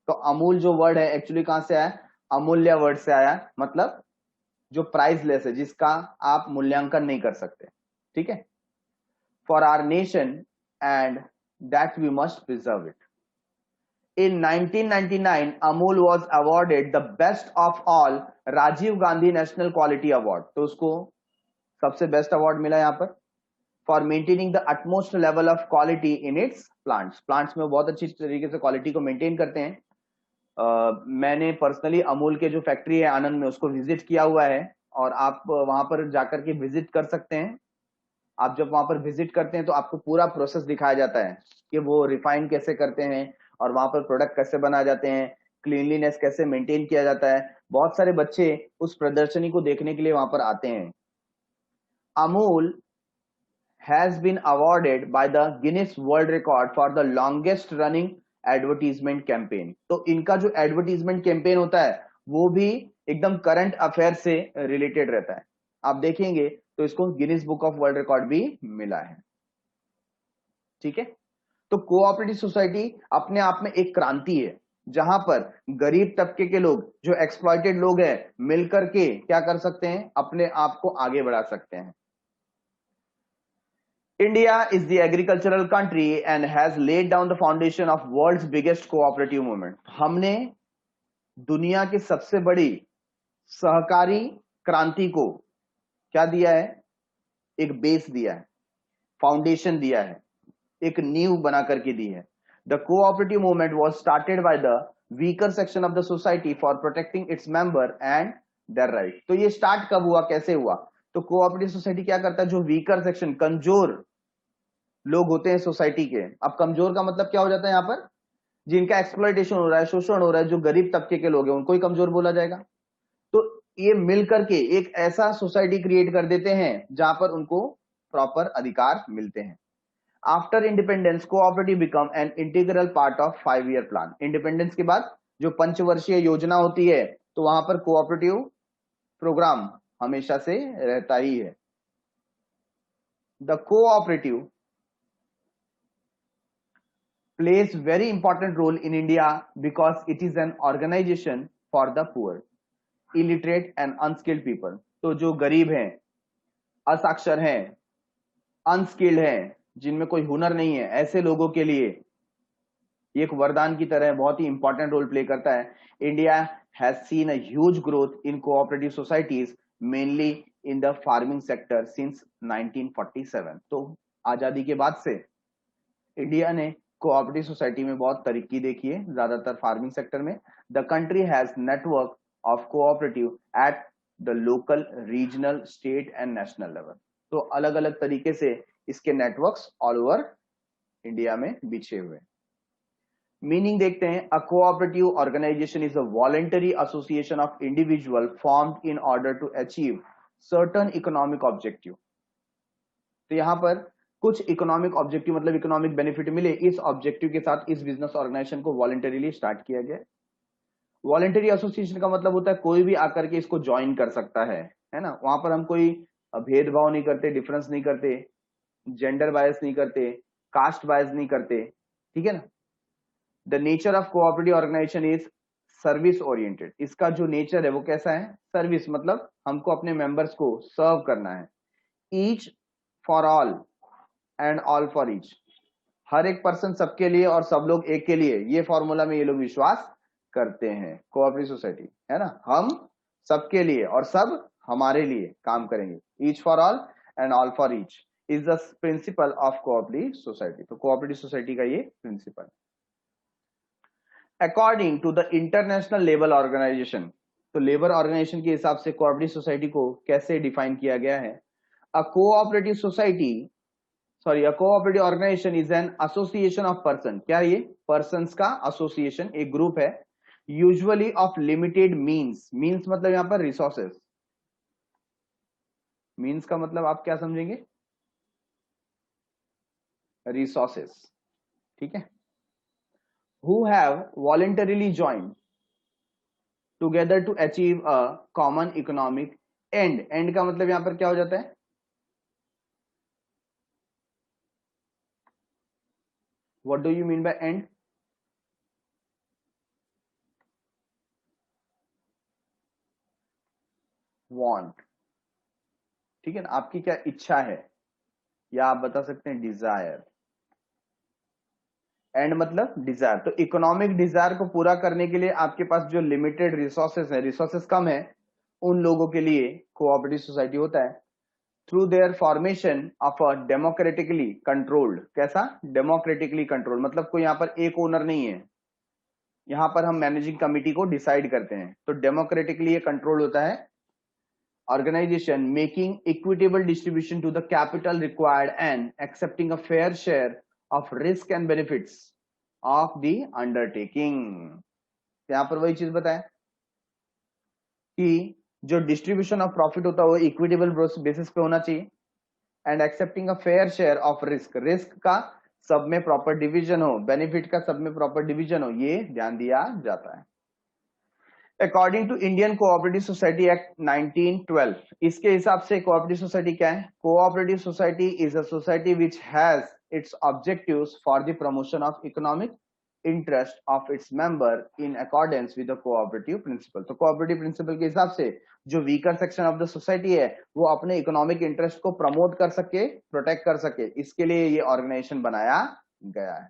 तो अमूल जो वर्ड है एक्चुअली कहां से आया? अमूल्य वर्ड से आया, मतलब जो प्राइसलेस है, जिसका आप मूल्यांकन नहीं कर सकते. ठीक है? For our nation and that we must preserve it. In 1999, Amul was awarded the best of all Rajiv Gandhi National Quality Award. तो उसको सबसे बेस्ट अवार्ड मिला यहाँ पर for maintaining the utmost level of quality in its plants. Plants में बहुत अच्छी तरीके से क्वालिटी को मेंटेन करते हैं. मैंने पर्सनली अमूल के जो फैक्ट्री है आनंद में, उसको विजिट किया हुआ है, और आप वहां पर जाकर के विजिट कर सकते हैं. आप जब वहां पर विजिट करते हैं तो आपको पूरा प्रोसेस दिखाया जाता है कि वो रिफाइन कैसे करते हैं, और वहां पर प्रोडक्ट कैसे बनाए जाते हैं, क्लीनलीनेस कैसे मेंटेन किया जाता है. बहुत सारे बच्चे उस प्रदर्शनी को देखने के लिए वहां पर आते हैं. Amul has been awarded by the Guinness world record for the longest running advertisement campaign. तो इनका जो एडवर्टीजमेंट कैंपेन होता है वो भी एकदम करंट अफेयर से रिलेटेड रहता है. आप देखेंगे तो इसको Guinness book of world record भी मिला है. ठीक है? तो कोऑपरेटिव सोसाइटी अपने आप में एक क्रांति है, जहां पर गरीब तबके के लोग, जो एक्सप्लॉइटेड लोग हैं, मिलकर के क्या कर सकते हैं? अपने आप को आगे बढ़ा सकते हैं. India is the agricultural country and has laid down the foundation of world's biggest cooperative movement. हमने दुनिया की सबसे बड़ी सहकारी क्रांति को क्या दिया है? एक बेस दिया है, फाउंडेशन दिया है, एक नींव बना करके दी है. The cooperative movement was started by the weaker section of the society for protecting its member and their right. तो ये स्टार्ट कब हुआ, कैसे हुआ? तो कोऑपरेटिव सोसाइटी क्या करता है? जो वीकर सेक्शन, कमजोर लोग होते हैं सोसाइटी के. अब कमजोर का मतलब क्या हो जाता है यहाँ पर? जिनका एक्सप्लॉयटेशन हो रहा है, शोषण हो रहा है, जो गरीब तबके के लोग हैं, उनको ही कमजोर बोला जाएगा. तो ये मिलकर के एक ऐसा सोसाइटी क्रिएट कर देते हैं जहां पर उनको प्रॉपर अधिकार मिलते हैं. After independence cooperative become an integral part of 5-year plan. Independence के बाद जो पंचवर्षीय योजना होती है, तो वहां पर कोऑपरेटिव प्रोग्राम हमेशा से रहता ही है. The cooperative plays very important role in India because it is an organization for the poor, illiterate and unskilled people. तो जो गरीब हैं, असाक्षर हैं, अनस्किल्ड हैं, जिनमें कोई हुनर नहीं है, ऐसे लोगों के लिए ये एक वरदान की तरह बहुत ही इंपॉर्टेंट रोल प्ले करता है। India has seen a huge growth in cooperative societies mainly in the farming sector since 1947। तो आजादी के बाद से इंडिया ने कोऑपरेटिव सोसाइटी में बहुत तरक्की देखी है, ज्यादातर फार्मिंग सेक्टर में। The country has network of cooperative at the local, regional, state and national level. तो अलग अलग तरीके से इसके नेटवर्क्स ऑल ओवर इंडिया में बिछे हुए। मीनिंग देखते हैं, a cooperative organisation is a voluntary association of individual formed in order to achieve certain economic objective. तो यहां पर कुछ इकोनॉमिक ऑब्जेक्टिव मतलब इकोनॉमिक बेनिफिट मिले, इस ऑब्जेक्टिव के साथ इस बिजनेस ऑर्गेनाइजेशन को वॉलंटरीली स्टार्ट किया गया। वॉलंटरी एसोसिएशन का मतलब होता है कोई भी आकर के इसको ज्वाइन कर सकता है ना। वहां पर हम कोई भेदभाव नहीं करते, डिफरेंस नहीं करते, जेंडर बायस नहीं करते, कास्ट बायस नहीं करते, ठीक है ना। The nature of cooperative organisation is service oriented. इसका जो नेचर है वो कैसा है, सर्विस, मतलब हमको अपने मेंबर्स को सर्व करना है। Each for all and all for each, हर एक पर्सन सबके लिए और सब लोग एक के लिए, ये फॉर्मूला में ये लोग विश्वास करते हैं कोऑपरेटिव सोसाइटी, है ना। हम सबके लिए और सब हमारे लिए काम करेंगे। Each for all and all for each is the principle of cooperative society. तो कोऑपरेटिव सोसाइटी का ये principle. According to the international labour organisation, तो लेबर ऑर्गेनाइजेशन के हिसाब से कोऑपरेटिव सोसाइटी को कैसे डिफाइन किया गया है, a cooperative society a cooperative organization is an association of person। क्या ये persons का association, एक ग्रुप है, usually of limited means। means मतलब यहां पर resources, means का मतलब आप क्या समझेंगे, resources, ठीक है। who have voluntarily joined together to achieve a common economic end। end का मतलब यहां पर क्या हो जाता है, what do you mean by end? want, ठीक है ना, आपकी क्या इच्छा है, या आप बता सकते हैं डिजायर। एंड मतलब डिजायर, तो इकोनॉमिक डिजायर को पूरा करने के लिए आपके पास जो लिमिटेड रिसोर्सेस है, रिसोर्सेस कम है, उन लोगों के लिए कोऑपरेटिव सोसाइटी होता है। Through their formation of a democratically controlled, कैसा डेमोक्रेटिकली कंट्रोल, मतलब कोई यहाँ पर एक ओनर नहीं है, यहाँ पर हम मैनेजिंग कमिटी को डिसाइड करते हैं, तो डेमोक्रेटिकली ये कंट्रोल होता है। organization making equitable distribution to the capital required and accepting a fair share of risk and benefits of the undertaking। यहां पर वही चीज बताएं कि जो डिस्ट्रीब्यूशन ऑफ प्रॉफिट होता है वो इक्विटेबल बेसिस पे होना चाहिए, and accepting a fair share of risk, risk का सब में प्रॉपर डिवीजन हो, बेनिफिट का सब में प्रॉपर डिवीजन हो, ये ध्यान दिया जाता है। According to Indian cooperative society act 1912, इसके हिसाब से कोऑपरेटिव सोसाइटी क्या है, cooperative society is a society which has its objectives for the promotion of economic interest of its member in accordance with the cooperative principle. तो cooperative principle के हिसाब से जो weaker section of the society है वो अपने economic interest को promote कर सके, प्रोटेक्ट कर सके, इसके लिए ये ऑर्गेनाइजेशन बनाया गया है।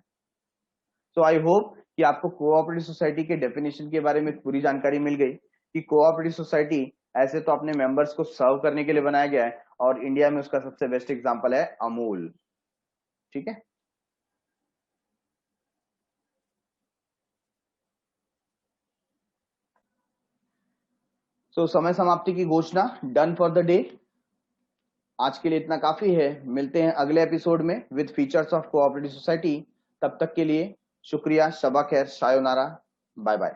तो आई होप कि आपको कोऑपरेटिव सोसाइटी के डेफिनेशन के बारे में पूरी जानकारी मिल गई कि कोऑपरेटिव सोसाइटी ऐसे तो अपने मेंबर्स को सर्व करने के लिए बनाया गया है, और इंडिया में उसका सबसे बेस्ट एग्जांपल है अमूल, ठीक है। तो समय समाप्ति की घोषणा डन फॉर द डे। आज के लिए इतना काफी है, मिलते हैं अगले एपिसोड में with features of cooperative society. तब तक के लिए शुक्रिया, शबा खैर, सायोनारा, बाय बाय।